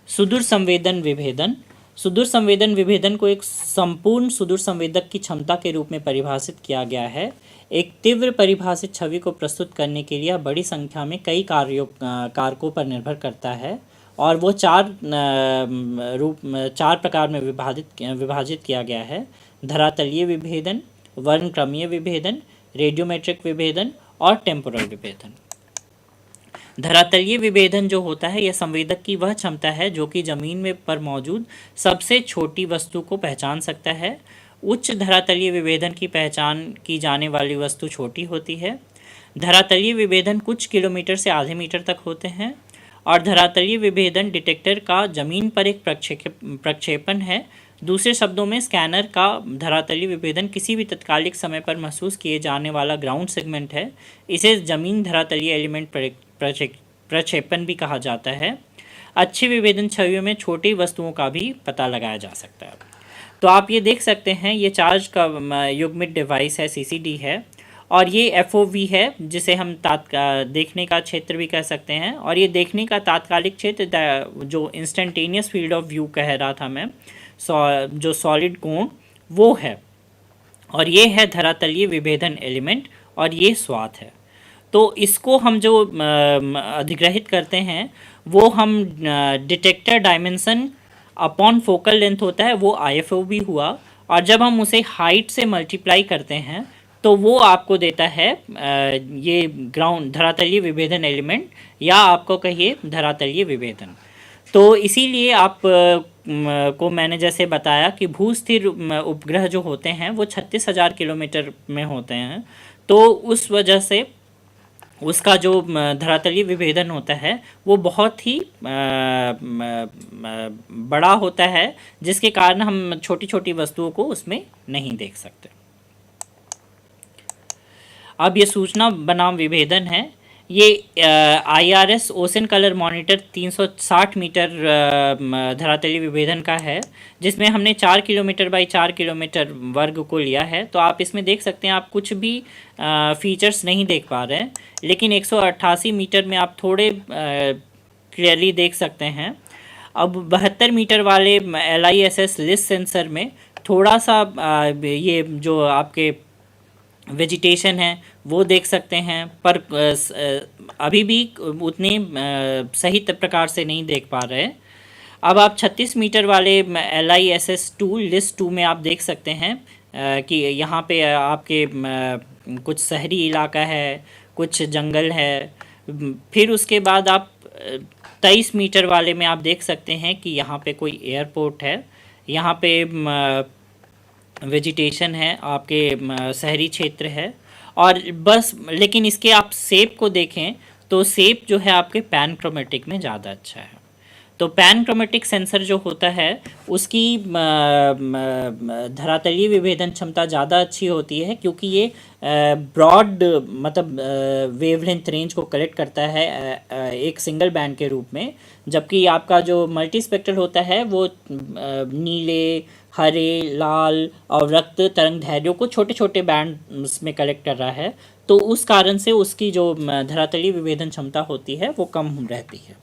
सुदूर संवेदन विभेदन। सुदूर संवेदन विभेदन को एक संपूर्ण सुदूर संवेदक की क्षमता के रूप में परिभाषित किया गया है। एक तीव्र परिभाषित छवि को प्रस्तुत करने के लिए बड़ी संख्या में कई कारकों पर निर्भर करता है, और वो चार प्रकार में विभाजित किया गया है: धरातलीय विभेदन, वर्णक्रमीय विभेदन, रेडियोमेट्रिक विभेदन और टेम्पोरल विभेदन। धरातलीय विभेदन जो होता है, यह संवेदक की वह क्षमता है जो कि जमीन में पर मौजूद सबसे छोटी वस्तु को पहचान सकता है। उच्च धरातलीय विभेदन की पहचान की जाने वाली वस्तु छोटी होती है। धरातलीय विभेदन कुछ किलोमीटर से आधे मीटर तक होते हैं। और धरातलीय विभेदन डिटेक्टर का जमीन पर एक प्रक्षेपण है। दूसरे शब्दों में, स्कैनर का धरातलीय विभेदन किसी भी तत्कालिक समय पर महसूस किए जाने वाला ग्राउंड सेगमेंट है। इसे जमीन धरातलीय एलिमेंट प्रक्षेपण भी कहा जाता है। अच्छी विभेदन छवियों में छोटी वस्तुओं का भी पता लगाया जा सकता है। तो आप ये देख सकते हैं, ये चार्ज का युग्मित डिवाइस है, CCD है, और ये FOV है जिसे हम देखने का क्षेत्र भी कह सकते हैं। और ये देखने का तात्कालिक क्षेत्र जो इंस्टेंटेनियस फील्ड ऑफ व्यू कह रहा था मैं, जो सॉलिड कोण वो है। और ये है धरातलीय विभेदन एलिमेंट, और ये स्वाथ है। तो इसको हम जो अधिग्रहित करते हैं वो हम detector dimension upon focal length होता है, वो IFOV हुआ। और जब हम उसे हाइट से मल्टीप्लाई करते हैं तो वो आपको देता है ये ग्राउंड धरातलीय विभेदन एलिमेंट, या आपको कहिए धरातलीय विभेदन। तो इसीलिए आप को मैंने जैसे बताया कि भूस्थिर उपग्रह जो होते हैं वो 36,000 किलोमीटर में होते हैं। तो उस वजह से उसका जो धरातलीय विभेदन होता है वो बहुत ही बड़ा होता है, जिसके कारण हम छोटी छोटी वस्तुओं को उसमें नहीं देख सकते। अब ये सूचना बनाम विभेदन है। ये IRS ocean colour monitor 360 metre धरातलीय विभेदन का है, जिसमें हमने 4 किलोमीटर बाई 4 किलोमीटर वर्ग को लिया है। तो आप इसमें देख सकते हैं, आप कुछ भी फीचर्स नहीं देख पा रहे हैं, लेकिन 188 मीटर में आप थोड़े क्लियरली देख सकते हैं। अब 72 मीटर वाले LISS लिस्ट सेंसर में थोड़ा सा ये जो आपके वेजिटेशन है वो देख सकते हैं, पर अभी भी उतने सही प्रकार से नहीं देख पा रहे। अब आप 36 मीटर वाले LISS 2 लिस्ट 2 में आप देख सकते हैं कि यहाँ पे आपके कुछ शहरी इलाका है, कुछ जंगल है। फिर उसके बाद आप 23 मीटर वाले में आप देख सकते हैं कि यहाँ पे कोई एयरपोर्ट है, यहाँ पे वेजिटेशन है, आपके शहरी क्षेत्र है। और बस, लेकिन इसके आप शेप को देखें तो शेप जो है आपके पैन क्रोमेटिक में ज़्यादा अच्छा है। तो पैन क्रोमेटिक सेंसर जो होता है उसकी धरातलीय विभेदन क्षमता ज़्यादा अच्छी होती है, क्योंकि ये ब्रॉड मतलब वेवलेंथ रेंज को कलेक्ट करता है एक सिंगल बैंड के रूप में, जबकि आपका जो मल्टी स्पेक्ट्रल होता है वो नीले, हरे, लाल और रक्त तरंग दैर्घ्यों को छोटे छोटे बैंड्स में कलेक्ट कर रहा है। तो उस कारण से उसकी जो धरातलीय विभेदन क्षमता होती है वो कम रहती है।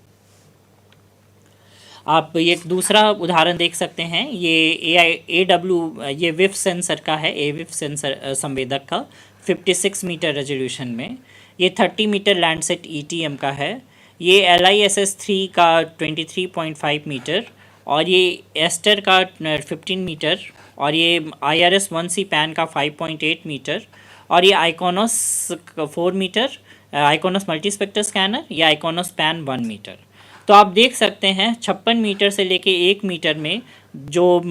आप ये एक दूसरा उदाहरण देख सकते हैं, ये AW ये विफ सेंसर का है, ए विफ सेंसर संवेदक का 56 मीटर रेजोल्यूशन में। ये 30 मीटर लैंडसेट ETM का है। ये LISS-3 का 23.5 मीटर, और ये एस्टर का 15 मीटर, और ये IRS-1C पैन का 5.8 मीटर, और ये आइकॉनोस 4 मीटर, आइकॉनोस मल्टीस्पेक्टर स्कैनर, या आइकॉनोस पैन 1 मीटर। तो आप देख सकते हैं 56 मीटर से लेके 1 मीटर में जो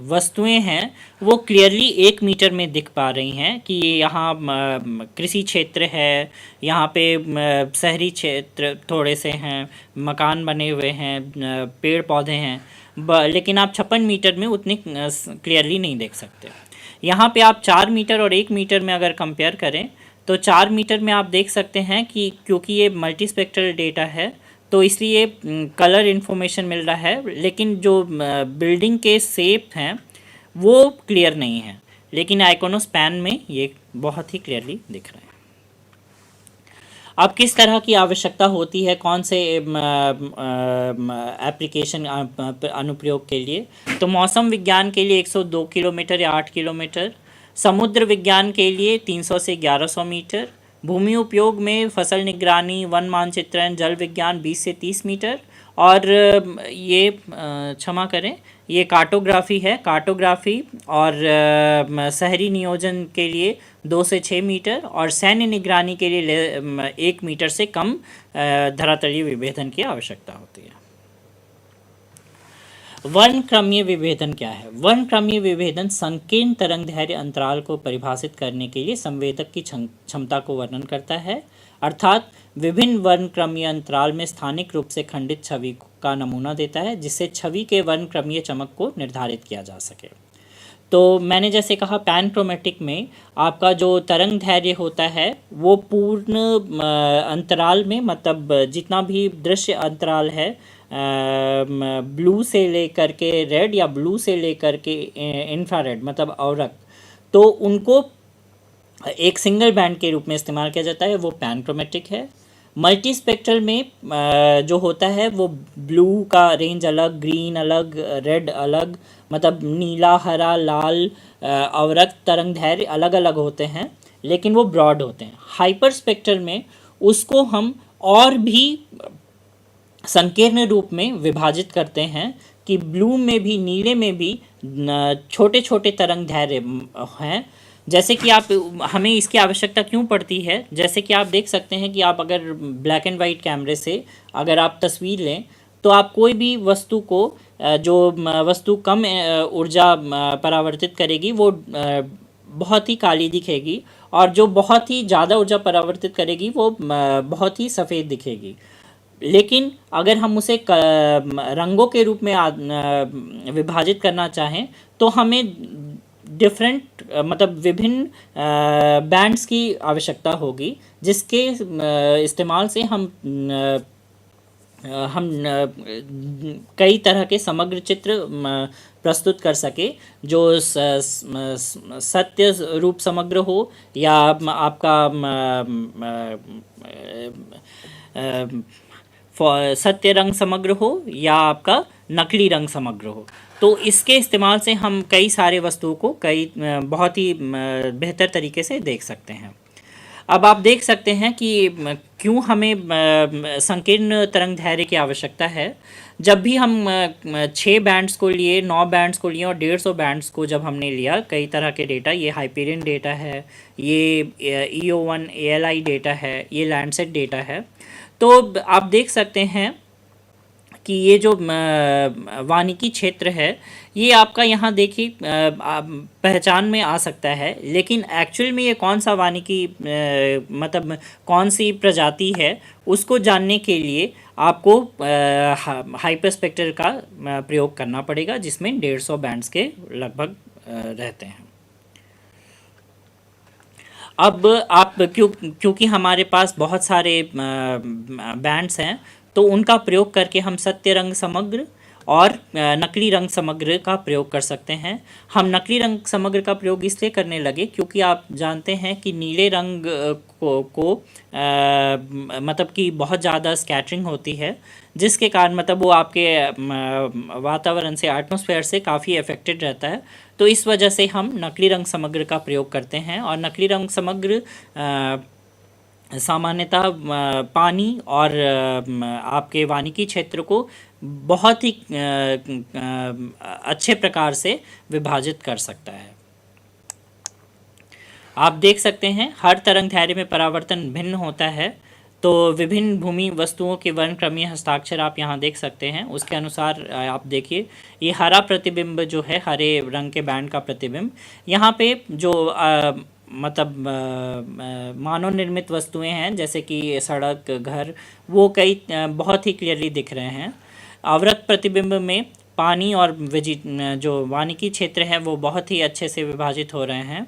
वस्तुएं हैं वो क्लियरली 1 मीटर में दिख पा रही हैं कि ये यहाँ कृषि क्षेत्र है, यहाँ पे शहरी क्षेत्र थोड़े से हैं, मकान बने हुए हैं, पेड़ पौधे हैं, लेकिन आप 56 मीटर में उतनी क्लियरली नहीं देख सकते। यहाँ पे आप 4 मीटर और 1 मीटर में अगर कंपेयर करें तो 4 मीटर में आप देख सकते हैं कि क्योंकि ये मल्टी स्पेक्ट्रल डेटा है तो इसलिए कलर इन्फॉर्मेशन मिल रहा है, लेकिन जो बिल्डिंग के शेप हैं वो क्लियर नहीं है, लेकिन आइकॉनोस पैन में ये बहुत ही क्लियरली दिख रहा है। अब किस तरह की आवश्यकता होती है, कौन से एप्लीकेशन अनुप्रयोग के लिए? तो मौसम विज्ञान के लिए 102 किलोमीटर या 8 किलोमीटर, समुद्र विज्ञान के लिए 300 से 1100 मीटर, भूमि उपयोग में फसल निगरानी, वन मानचित्रण, जल विज्ञान 20 से 30 मीटर, और ये क्षमा करें, ये कार्टोग्राफी है, कार्टोग्राफी और शहरी नियोजन के लिए 2 से 6 मीटर, और सैन्य निगरानी के लिए 1 मीटर से कम धरातलीय विभेदन की आवश्यकता होती है। वर्णक्रमीय विभेदन क्या है? वर्णक्रमीय विभेदन संकीर्ण तरंगदैर्घ्य अंतराल को परिभाषित करने के लिए संवेदक की क्षमता को वर्णन करता है, अर्थात विभिन्न वर्णक्रमीय अंतराल में स्थानिक रूप से खंडित छवि का नमूना देता है, जिससे छवि के वर्णक्रमीय चमक को निर्धारित किया जा सके। तो मैंने जैसे कहा पैनक्रोमेटिक में आपका जो तरंग दैर्घ्य होता है वो पूर्ण अंतराल में, मतलब जितना भी दृश्य अंतराल है ब्लू से लेकर के रेड या ब्लू से लेकर के इंफ्रारेड मतलब औरक, तो उनको एक सिंगल बैंड के रूप में इस्तेमाल किया जाता है, वो पैनक्रोमेटिक है। मल्टी स्पेक्ट्रल में जो होता है वो ब्लू का रेंज अलग, ग्रीन अलग, रेड अलग, मतलब नीला, हरा, लाल अवरक्त तरंगदैर्घ्य अलग अलग होते हैं, लेकिन वो ब्रॉड होते हैं। हाइपर स्पेक्ट्रल में उसको हम और भी संकीर्ण रूप में विभाजित करते हैं कि ब्लू में भी, नीले में भी छोटे छोटे तरंगदैर्घ्य हैं। जैसे कि आप, हमें इसकी आवश्यकता क्यों पड़ती है? जैसे कि आप देख सकते हैं कि आप अगर ब्लैक एंड वाइट कैमरे से अगर आप तस्वीर लें तो आप कोई भी वस्तु को, जो वस्तु कम ऊर्जा परावर्तित करेगी वो बहुत ही काली दिखेगी, और जो बहुत ही ज़्यादा ऊर्जा परावर्तित करेगी वो बहुत ही सफ़ेद दिखेगी। लेकिन अगर हम उसे रंगों के रूप में विभाजित करना चाहें तो हमें डिफरेंट मतलब विभिन्न बैंड्स की आवश्यकता होगी, जिसके इस्तेमाल से हम कई तरह के समग्र चित्र प्रस्तुत कर सके, जो सत्य रूप समग्र हो या आपका सत्य रंग समग्र हो या आपका नकली रंग समग्र हो। तो इसके इस्तेमाल से हम कई सारे वस्तुओं को कई बहुत ही बेहतर तरीके से देख सकते हैं। अब आप देख सकते हैं कि क्यों हमें संकीर्ण तरंगदैर्घ्य की आवश्यकता है। जब भी हम 6 बैंड्स को लिए, 9 बैंड्स को लिए और 150 बैंड्स को जब हमने लिया, कई तरह के डेटा, ये हाइपेरियन डेटा है, ये EO1 ALI डेटा है, ये लैंडसेट डेटा है, तो आप देख सकते हैं कि ये जो वानिकी क्षेत्र है ये आपका यहाँ देखिए पहचान में आ सकता है, लेकिन एक्चुअल में ये कौन सा वानिकी मतलब कौन सी प्रजाति है उसको जानने के लिए आपको हाइपरस्पेक्टर का प्रयोग करना पड़ेगा, जिसमें 150 बैंड्स के लगभग रहते हैं। अब आप क्योंकि हमारे पास बहुत सारे बैंड्स हैं तो उनका प्रयोग करके हम सत्य रंग समग्र और नकली रंग समग्र का प्रयोग कर सकते हैं। हम नकली रंग समग्र का प्रयोग इसलिए करने लगे क्योंकि आप जानते हैं कि नीले रंग को मतलब कि बहुत ज़्यादा स्कैटरिंग होती है, जिसके कारण मतलब वो आपके वातावरण से, एटमॉस्फेयर से काफ़ी अफेक्टेड रहता है। तो इस वजह से हम नकली रंग समग्र का प्रयोग करते हैं। और नकली रंग समग्र सामान्यतः पानी और आपके वानिकी क्षेत्र को बहुत ही अच्छे प्रकार से विभाजित कर सकता है। आप देख सकते हैं हर तरंग दैर्घ्य में परावर्तन भिन्न होता है। तो विभिन्न भूमि वस्तुओं के वर्णक्रमीय हस्ताक्षर आप यहाँ देख सकते हैं। उसके अनुसार आप देखिए, ये हरा प्रतिबिंब जो है, हरे रंग के बैंड का प्रतिबिंब, यहाँ पे जो मतलब मानव निर्मित वस्तुएं हैं जैसे कि सड़क, घर, वो कई बहुत ही क्लियरली दिख रहे हैं। अवरक्त प्रतिबिंब में पानी और जो वानिकी क्षेत्र है वो बहुत ही अच्छे से विभाजित हो रहे हैं।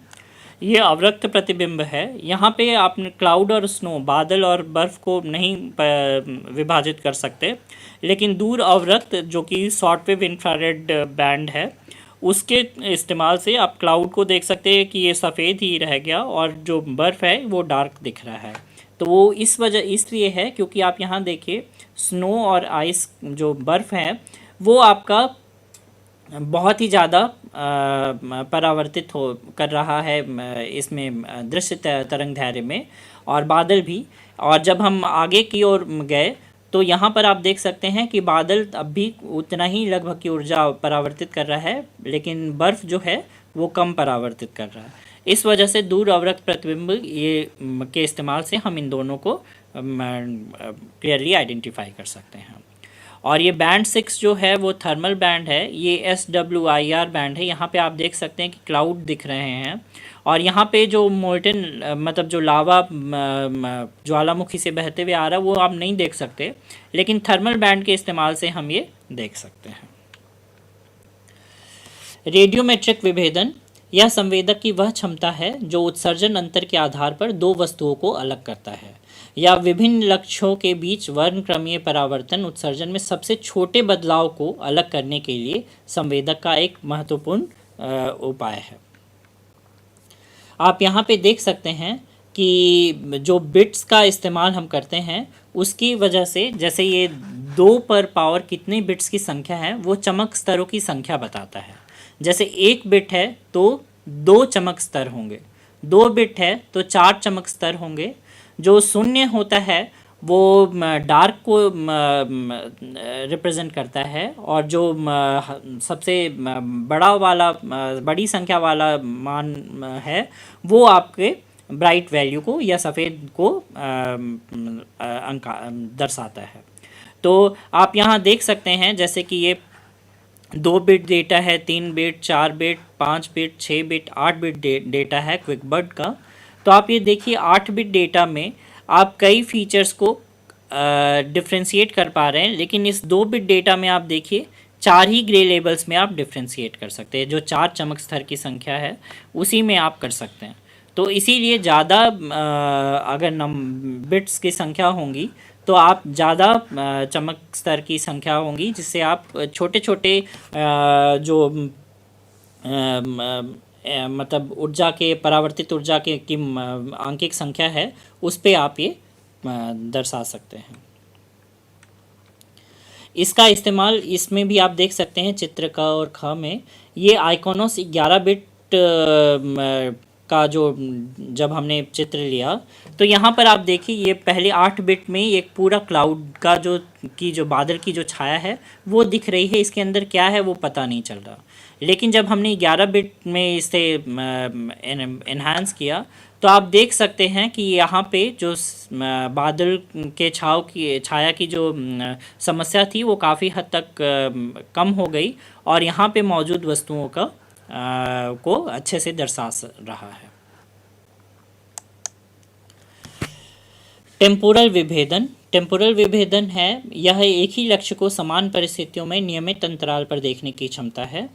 ये अवरक्त प्रतिबिंब है। यहाँ पे आप क्लाउड और स्नो, बादल और बर्फ़ को नहीं विभाजित कर सकते, लेकिन दूर अवरक्त जो कि शॉर्ट वेव इंफ्रारेड बैंड है, उसके इस्तेमाल से आप क्लाउड को देख सकते हैं कि ये सफ़ेद ही रह गया और जो बर्फ़ है वो डार्क दिख रहा है। तो वो इस वजह इसलिए है क्योंकि आप यहाँ देखिए, स्नो और आइस जो बर्फ़ है वो आपका बहुत ही ज़्यादा परावर्तित हो कर रहा है इसमें दृश्य तरंग दैर्घ्य में, और बादल भी। और जब हम आगे की ओर गए तो यहाँ पर आप देख सकते हैं कि बादल अब भी उतना ही लगभग की ऊर्जा परावर्तित कर रहा है, लेकिन बर्फ़ जो है वो कम परावर्तित कर रहा है। इस वजह से दूर अवरक्त प्रतिबिंब ये के इस्तेमाल से हम इन दोनों को क्लियरली आइडेंटिफाई कर सकते हैं। और ये बैंड 6 जो है वो थर्मल बैंड है, ये SWIR बैंड है। यहाँ पे आप देख सकते हैं कि क्लाउड दिख रहे हैं, और यहाँ पे जो मोल्टन मतलब जो लावा ज्वालामुखी से बहते हुए आ रहा है वो आप नहीं देख सकते, लेकिन थर्मल बैंड के इस्तेमाल से हम ये देख सकते हैं। रेडियोमेट्रिक विभेदन, यह संवेदक की वह क्षमता है जो उत्सर्जन अंतर के आधार पर दो वस्तुओं को अलग करता है, या विभिन्न लक्ष्यों के बीच वर्णक्रमीय परावर्तन उत्सर्जन में सबसे छोटे बदलाव को अलग करने के लिए संवेदक का एक महत्वपूर्ण उपाय है। आप यहाँ पे देख सकते हैं कि जो बिट्स का इस्तेमाल हम करते हैं उसकी वजह से, जैसे ये 2 पर पावर कितने बिट्स की संख्या है वो चमक स्तरों की संख्या बताता है। जैसे 1 बिट है तो 2 चमक स्तर होंगे, 2 बिट है तो 4 चमक स्तर होंगे। जो 0 होता है वो डार्क को रिप्रेजेंट करता है, और जो सबसे बड़ी संख्या वाला मान है वो आपके ब्राइट वैल्यू को या सफ़ेद को दर्शाता है। तो आप यहाँ देख सकते हैं जैसे कि ये 2 बिट डेटा है, 3 bit, 4 bit, 5 bit, 6 bit, 8 bit data है क्विकबर्ड का। तो आप ये देखिए 8 बिट डेटा में आप कई फीचर्स को डिफ्रेंशिएट कर पा रहे हैं, लेकिन इस 2 बिट डेटा में आप देखिए 4 ही ग्रे लेबल्स में आप डिफ्रेंशिएट कर सकते हैं। जो 4 चमक स्तर की संख्या है उसी में आप कर सकते हैं। तो इसीलिए ज़्यादा अगर बिट्स की संख्या होंगी तो आप ज़्यादा चमक स्तर की संख्या होंगी, जिससे आप छोटे छोटे जो मतलब ऊर्जा के परावर्तित ऊर्जा के की आंकिक संख्या है उस पे आप ये दर्शा सकते हैं। इसका इस्तेमाल इसमें भी आप देख सकते हैं, चित्र का और ख में ये आइकॉनोस 11 बिट का जो जब हमने चित्र लिया तो यहाँ पर आप देखिए ये पहले 8 बिट में एक पूरा क्लाउड का जो बादल की जो छाया है वो दिख रही है, इसके अंदर क्या है वो पता नहीं चल रहा। लेकिन जब हमने 11 बिट में इसे एनहांस किया तो आप देख सकते हैं कि यहाँ पे जो बादल के छाया की जो समस्या थी वो काफ़ी हद तक कम हो गई, और यहाँ पे मौजूद वस्तुओं का को अच्छे से दर्शा रहा है। टेम्पोरल विभेदन है, यह एक ही लक्ष्य को समान परिस्थितियों में नियमित अंतराल पर देखने की क्षमता है।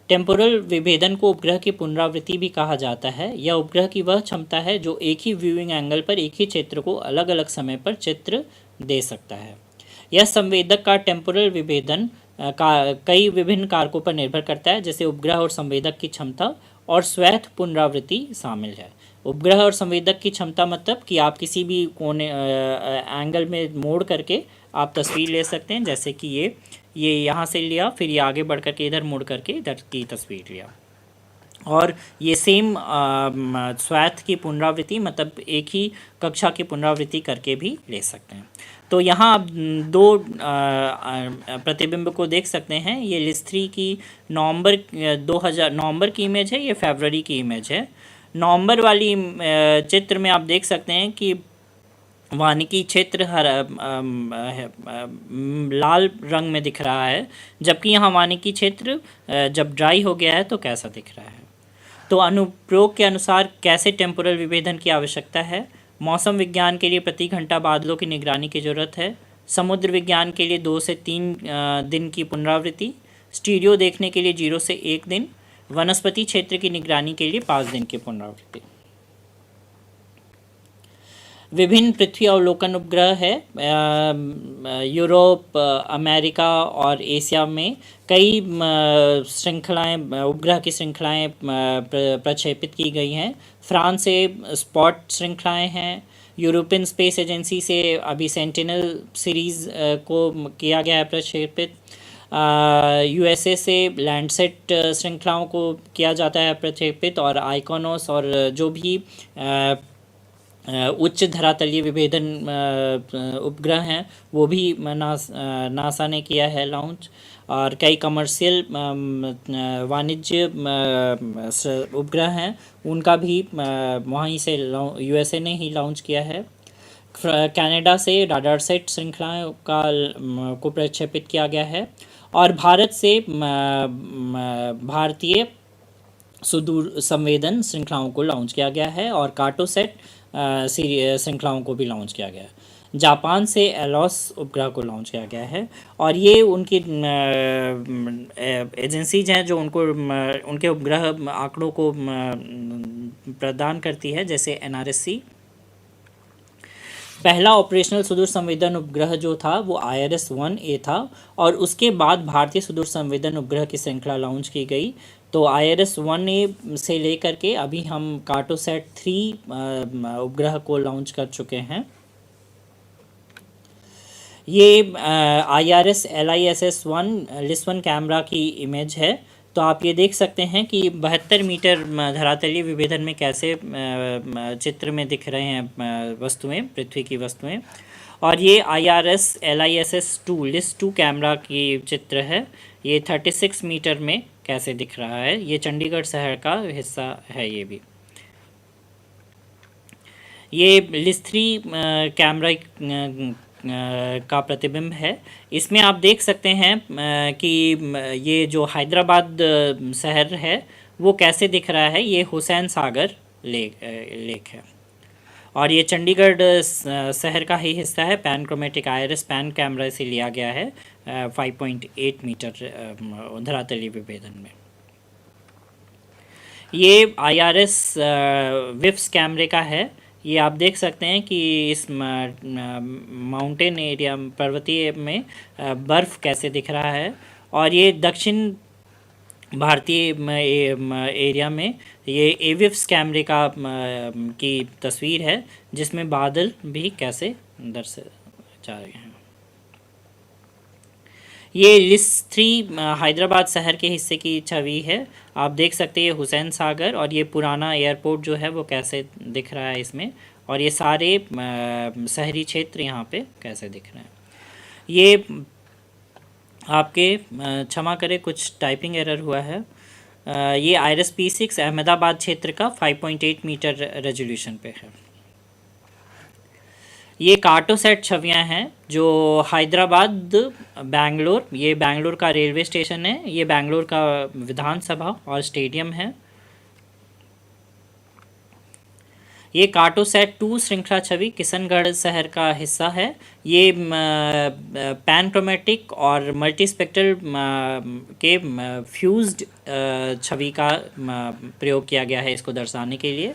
टेम्पोरल विभेदन को उपग्रह की पुनरावृत्ति भी कहा जाता है। यह उपग्रह की वह क्षमता है जो एक ही व्यूइंग एंगल पर एक ही क्षेत्र को अलग अलग समय पर चित्र दे सकता है। यह संवेदक का टेम्पोरल विभेदन कई विभिन्न कारकों पर निर्भर करता है, जैसे उपग्रह और संवेदक की क्षमता और स्वैथ पुनरावृत्ति शामिल है। उपग्रह और संवेदक की क्षमता मतलब कि आप किसी भी कोने एंगल में मोड़ करके आप तस्वीर ले सकते हैं, जैसे कि ये यहाँ से लिया, फिर ये आगे बढ़ करके इधर मुड़ करके इधर की तस्वीर लिया। और ये सेम स्वैथ की पुनरावृत्ति मतलब एक ही कक्षा की पुनरावृत्ति करके भी ले सकते हैं। तो यहाँ आप दो प्रतिबिंब को देख सकते हैं। ये लिस्ट्री की नवंबर 2000 नवंबर की इमेज है, ये फरवरी की इमेज है। नवंबर वाली चित्र में आप देख सकते हैं कि वानिकी क्षेत्र लाल रंग में दिख रहा है, जबकि यहाँ वानिकी क्षेत्र जब ड्राई हो गया है तो कैसा दिख रहा है। तो अनुप्रयोग के अनुसार कैसे टेम्पोरल विभेदन की आवश्यकता है। मौसम विज्ञान के लिए प्रति घंटा बादलों की निगरानी की जरूरत है। समुद्र विज्ञान के लिए 2 से 3 दिन की पुनरावृत्ति। स्टीरियो देखने के लिए 0 से 1 दिन। वनस्पति क्षेत्र की निगरानी के लिए 5 दिन की पुनरावृत्ति। विभिन्न पृथ्वी अवलोकन उपग्रह है। यूरोप, अमेरिका और एशिया में कई श्रृंखलाएं, उपग्रह की श्रृंखलाएं प्रक्षेपित की गई हैं। फ्रांस से स्पॉट श्रृंखलाएं हैं। यूरोपियन स्पेस एजेंसी से अभी सेंटिनल सीरीज़ को किया गया है प्रक्षेपित। यूएसए से लैंडसेट श्रृंखलाओं को किया जाता है प्रक्षेपित। और आइकॉनोस और जो भी उच्च धरातलीय विभेदन उपग्रह हैं वो भी नासा ने किया है लॉन्च। और कई कमर्शियल वाणिज्य उपग्रह हैं, उनका भी वहीं से यूएसए ने ही लॉन्च किया है। कनाडा से राडारसेट श्रृंखलाओं को प्रक्षेपित किया गया है। और भारत से भारतीय सुदूर संवेदन श्रृंखलाओं को लॉन्च किया गया है और कार्टोसैट श्रृंखलाओं को भी लॉन्च किया गया है। जापान से एलोस उपग्रह को लॉन्च किया गया है और ये उनकी एजेंसीज हैं जो उनके उपग्रह आंकड़ों को प्रदान करती है, जैसे NRSC। पहला ऑपरेशनल सुदूर संवेदन उपग्रह जो था वो IRS-1A था और उसके बाद भारतीय सुदूर संवेदन उपग्रह की श्रृंखला लॉन्च की गई। तो IRS-1A से लेकर के अभी हम कार्टोसैट 3 उपग्रह को लॉन्च कर चुके हैं। ये IRS LISS-1 LIS-1 कैमरा की इमेज है। तो आप ये देख सकते हैं कि 72 मीटर धरातलीय विभेदन में कैसे चित्र में दिख रहे हैं वस्तुएं, पृथ्वी की वस्तुएं। और ये IRS LISS-2 LIS-2 कैमरा की चित्र है। ये 36 मीटर में कैसे दिख रहा है। ये चंडीगढ़ शहर का हिस्सा है। ये भी ये लिस-3 कैमरा का प्रतिबिंब है। इसमें आप देख सकते हैं कि ये जो हैदराबाद शहर है वो कैसे दिख रहा है। ये हुसैन सागर लेक है और ये चंडीगढ़ शहर का ही हिस्सा है। पैनक्रोमेटिक IRS पैन कैमरा से लिया गया है 5.8 मीटर धरातलीय विभेदन में। ये IRS विफ्स कैमरे का है। ये आप देख सकते हैं कि इस माउंटेन एरिया, पर्वतीय में बर्फ़ कैसे दिख रहा है। और ये दक्षिण भारतीय एरिया में ये एविफ्स कैमरे का की तस्वीर है, जिसमें बादल भी कैसे दर्शा जा रहे हैं। ये लिस-3 हैदराबाद शहर के हिस्से की छवि है। आप देख सकते हैं हुसैन सागर और ये पुराना एयरपोर्ट जो है वो कैसे दिख रहा है इसमें। और ये सारे शहरी क्षेत्र यहाँ पे कैसे दिख रहे हैं। ये आपके क्षमा करें, कुछ टाइपिंग एरर हुआ है। ये IRS P6 अहमदाबाद क्षेत्र का 5.8 मीटर रेजोल्यूशन पे है। ये कार्टोसैट छवियां हैं जो हैदराबाद, बेंगलोर, ये बेंगलोर का रेलवे स्टेशन है, ये बेंगलोर का विधानसभा और स्टेडियम है। ये कार्टोसैट 2 श्रृंखला छवि किशनगढ़ शहर का हिस्सा है। ये पैनक्रोमेटिक और मल्टीस्पेक्ट्रल के फ्यूज्ड छवि का प्रयोग किया गया है इसको दर्शाने के लिए।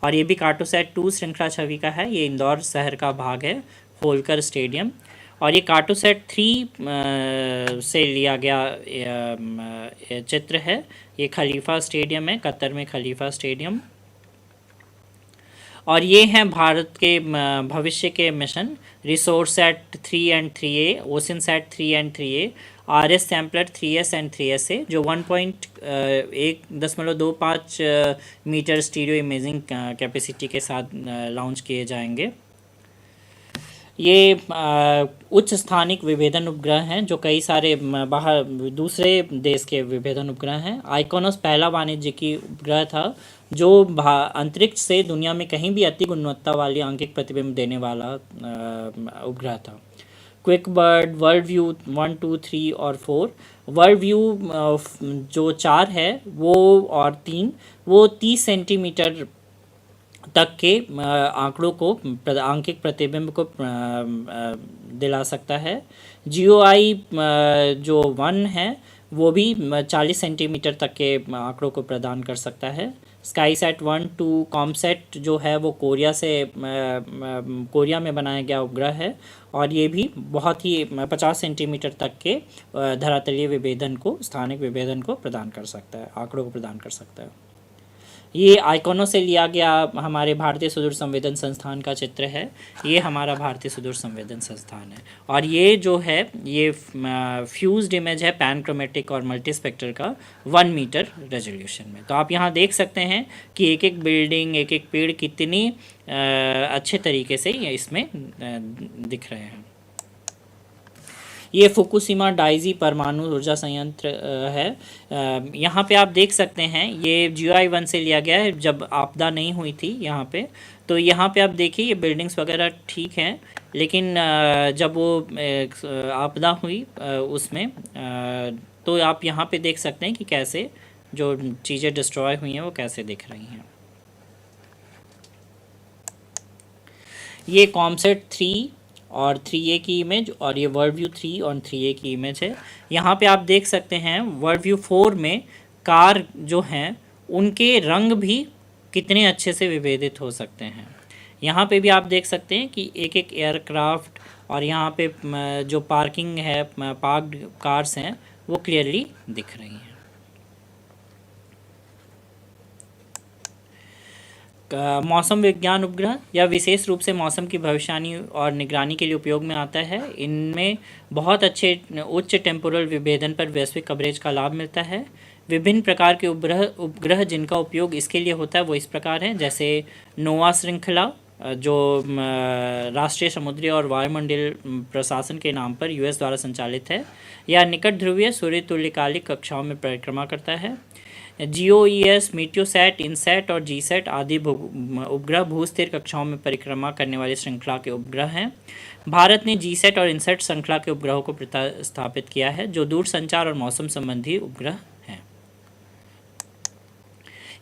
और ये भी कार्टोसैट 2 श्रृंखला छवि का है। ये इंदौर शहर का भाग है, होलकर स्टेडियम। और ये कार्टोसैट 3 से लिया गया चित्र है। ये खलीफा स्टेडियम है, कतर में खलीफा स्टेडियम। और ये हैं भारत के भविष्य के मिशन, Resourcesat 3 and 3A, Oceansat 3 and 3A, RS sampler 3S and 3SA, जो 1.1.25 मीटर स्टीरियो इमेजिंग कैपेसिटी के साथ लॉन्च किए जाएंगे। ये उच्च स्थानिक विभेदन उपग्रह हैं जो कई सारे बाहर दूसरे देश के विभेदन उपग्रह हैं। आइकोनोस पहला वाणिज्यिक उपग्रह था जो अंतरिक्ष से दुनिया में कहीं भी अति गुणवत्ता वाली आंकिक प्रतिबिंब देने वाला उपग्रह था। क्विक बर्ड, वर्ल्ड व्यू 1, 2, 3 और 4। वर्ल्ड व्यू जो 4 है वो और 3 वो 30 सेंटीमीटर तक के आंकड़ों को आंकिक प्रतिबिंब को दिला सकता है। GOI जो 1 है वो भी 40 सेंटीमीटर तक के आंकड़ों को प्रदान कर सकता है। स्काईसैट 1, 2, कॉमसैट जो है वो कोरिया में बनाया गया उपग्रह है और ये भी बहुत ही 50 सेंटीमीटर तक के धरातलीय विभेदन को, स्थानिक विभेदन को प्रदान कर सकता है, आंकड़ों को प्रदान कर सकता है। ये आइकॉनों से लिया गया हमारे भारतीय सुदूर संवेदन संस्थान का चित्र है। ये हमारा भारतीय सुदूर संवेदन संस्थान है और ये जो है ये फ्यूज्ड इमेज है पैनक्रोमेटिक और मल्टीस्पेक्टर का 1 मीटर रेजोल्यूशन में। तो आप यहाँ देख सकते हैं कि एक एक बिल्डिंग, एक एक पेड़ कितनी अच्छे तरीके से इसमें दिख रहे हैं। ये फुकुशिमा डाइजी परमाणु ऊर्जा संयंत्र है। यहाँ पे आप देख सकते हैं ये GOI 1 से लिया गया है जब आपदा नहीं हुई थी यहाँ पे। तो यहाँ पे आप देखिए ये बिल्डिंग्स वगैरह ठीक हैं, लेकिन जब वो आपदा हुई उसमें तो आप यहाँ पे देख सकते हैं कि कैसे जो चीज़ें डिस्ट्रॉय हुई हैं वो कैसे दिख रही हैं। ये कॉमसैट 3 और 3A की इमेज और ये वर्ल्ड व्यू 3 और 3A की इमेज है। यहाँ पे आप देख सकते हैं वर्ल्ड व्यू 4 में कार जो हैं उनके रंग भी कितने अच्छे से विभेदित हो सकते हैं। यहाँ पे भी आप देख सकते हैं कि एक एक एयरक्राफ्ट और यहाँ पे जो पार्किंग है, पार्क्ड कार्स हैं वो क्लियरली दिख रही हैं। मौसम विज्ञान उपग्रह यह विशेष रूप से मौसम की भविष्यवाणी और निगरानी के लिए उपयोग में आता है। इनमें बहुत अच्छे उच्च टेम्पोरल विभेदन पर वैश्विक कवरेज का लाभ मिलता है। विभिन्न प्रकार के उपग्रह जिनका उपयोग इसके लिए होता है वो इस प्रकार हैं, जैसे नोवा श्रृंखला जो राष्ट्रीय समुद्री और वायुमंडल प्रशासन के नाम पर US द्वारा संचालित है, या निकट ध्रुवीय सूर्य तुल्यकालिक कक्षाओं में परिक्रमा करता है। GOES, मीटियोसैट, इनसैट और GSAT आदि उपग्रह भूस्थिर कक्षाओं में परिक्रमा करने वाली श्रृंखला के उपग्रह हैं। भारत ने GSAT और इनसैट श्रृंखला के उपग्रहों को प्रतिस्थापित किया है जो दूरसंचार और मौसम संबंधी उपग्रह हैं।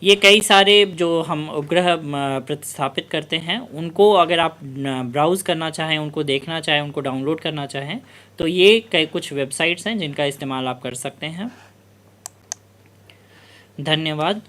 ये कई सारे जो हम उपग्रह प्रतिस्थापित करते हैं उनको अगर आप ब्राउज़ करना चाहें, उनको देखना चाहें, उनको डाउनलोड करना चाहें तो ये कई कुछ वेबसाइट्स हैं जिनका इस्तेमाल आप कर सकते हैं। धन्यवाद।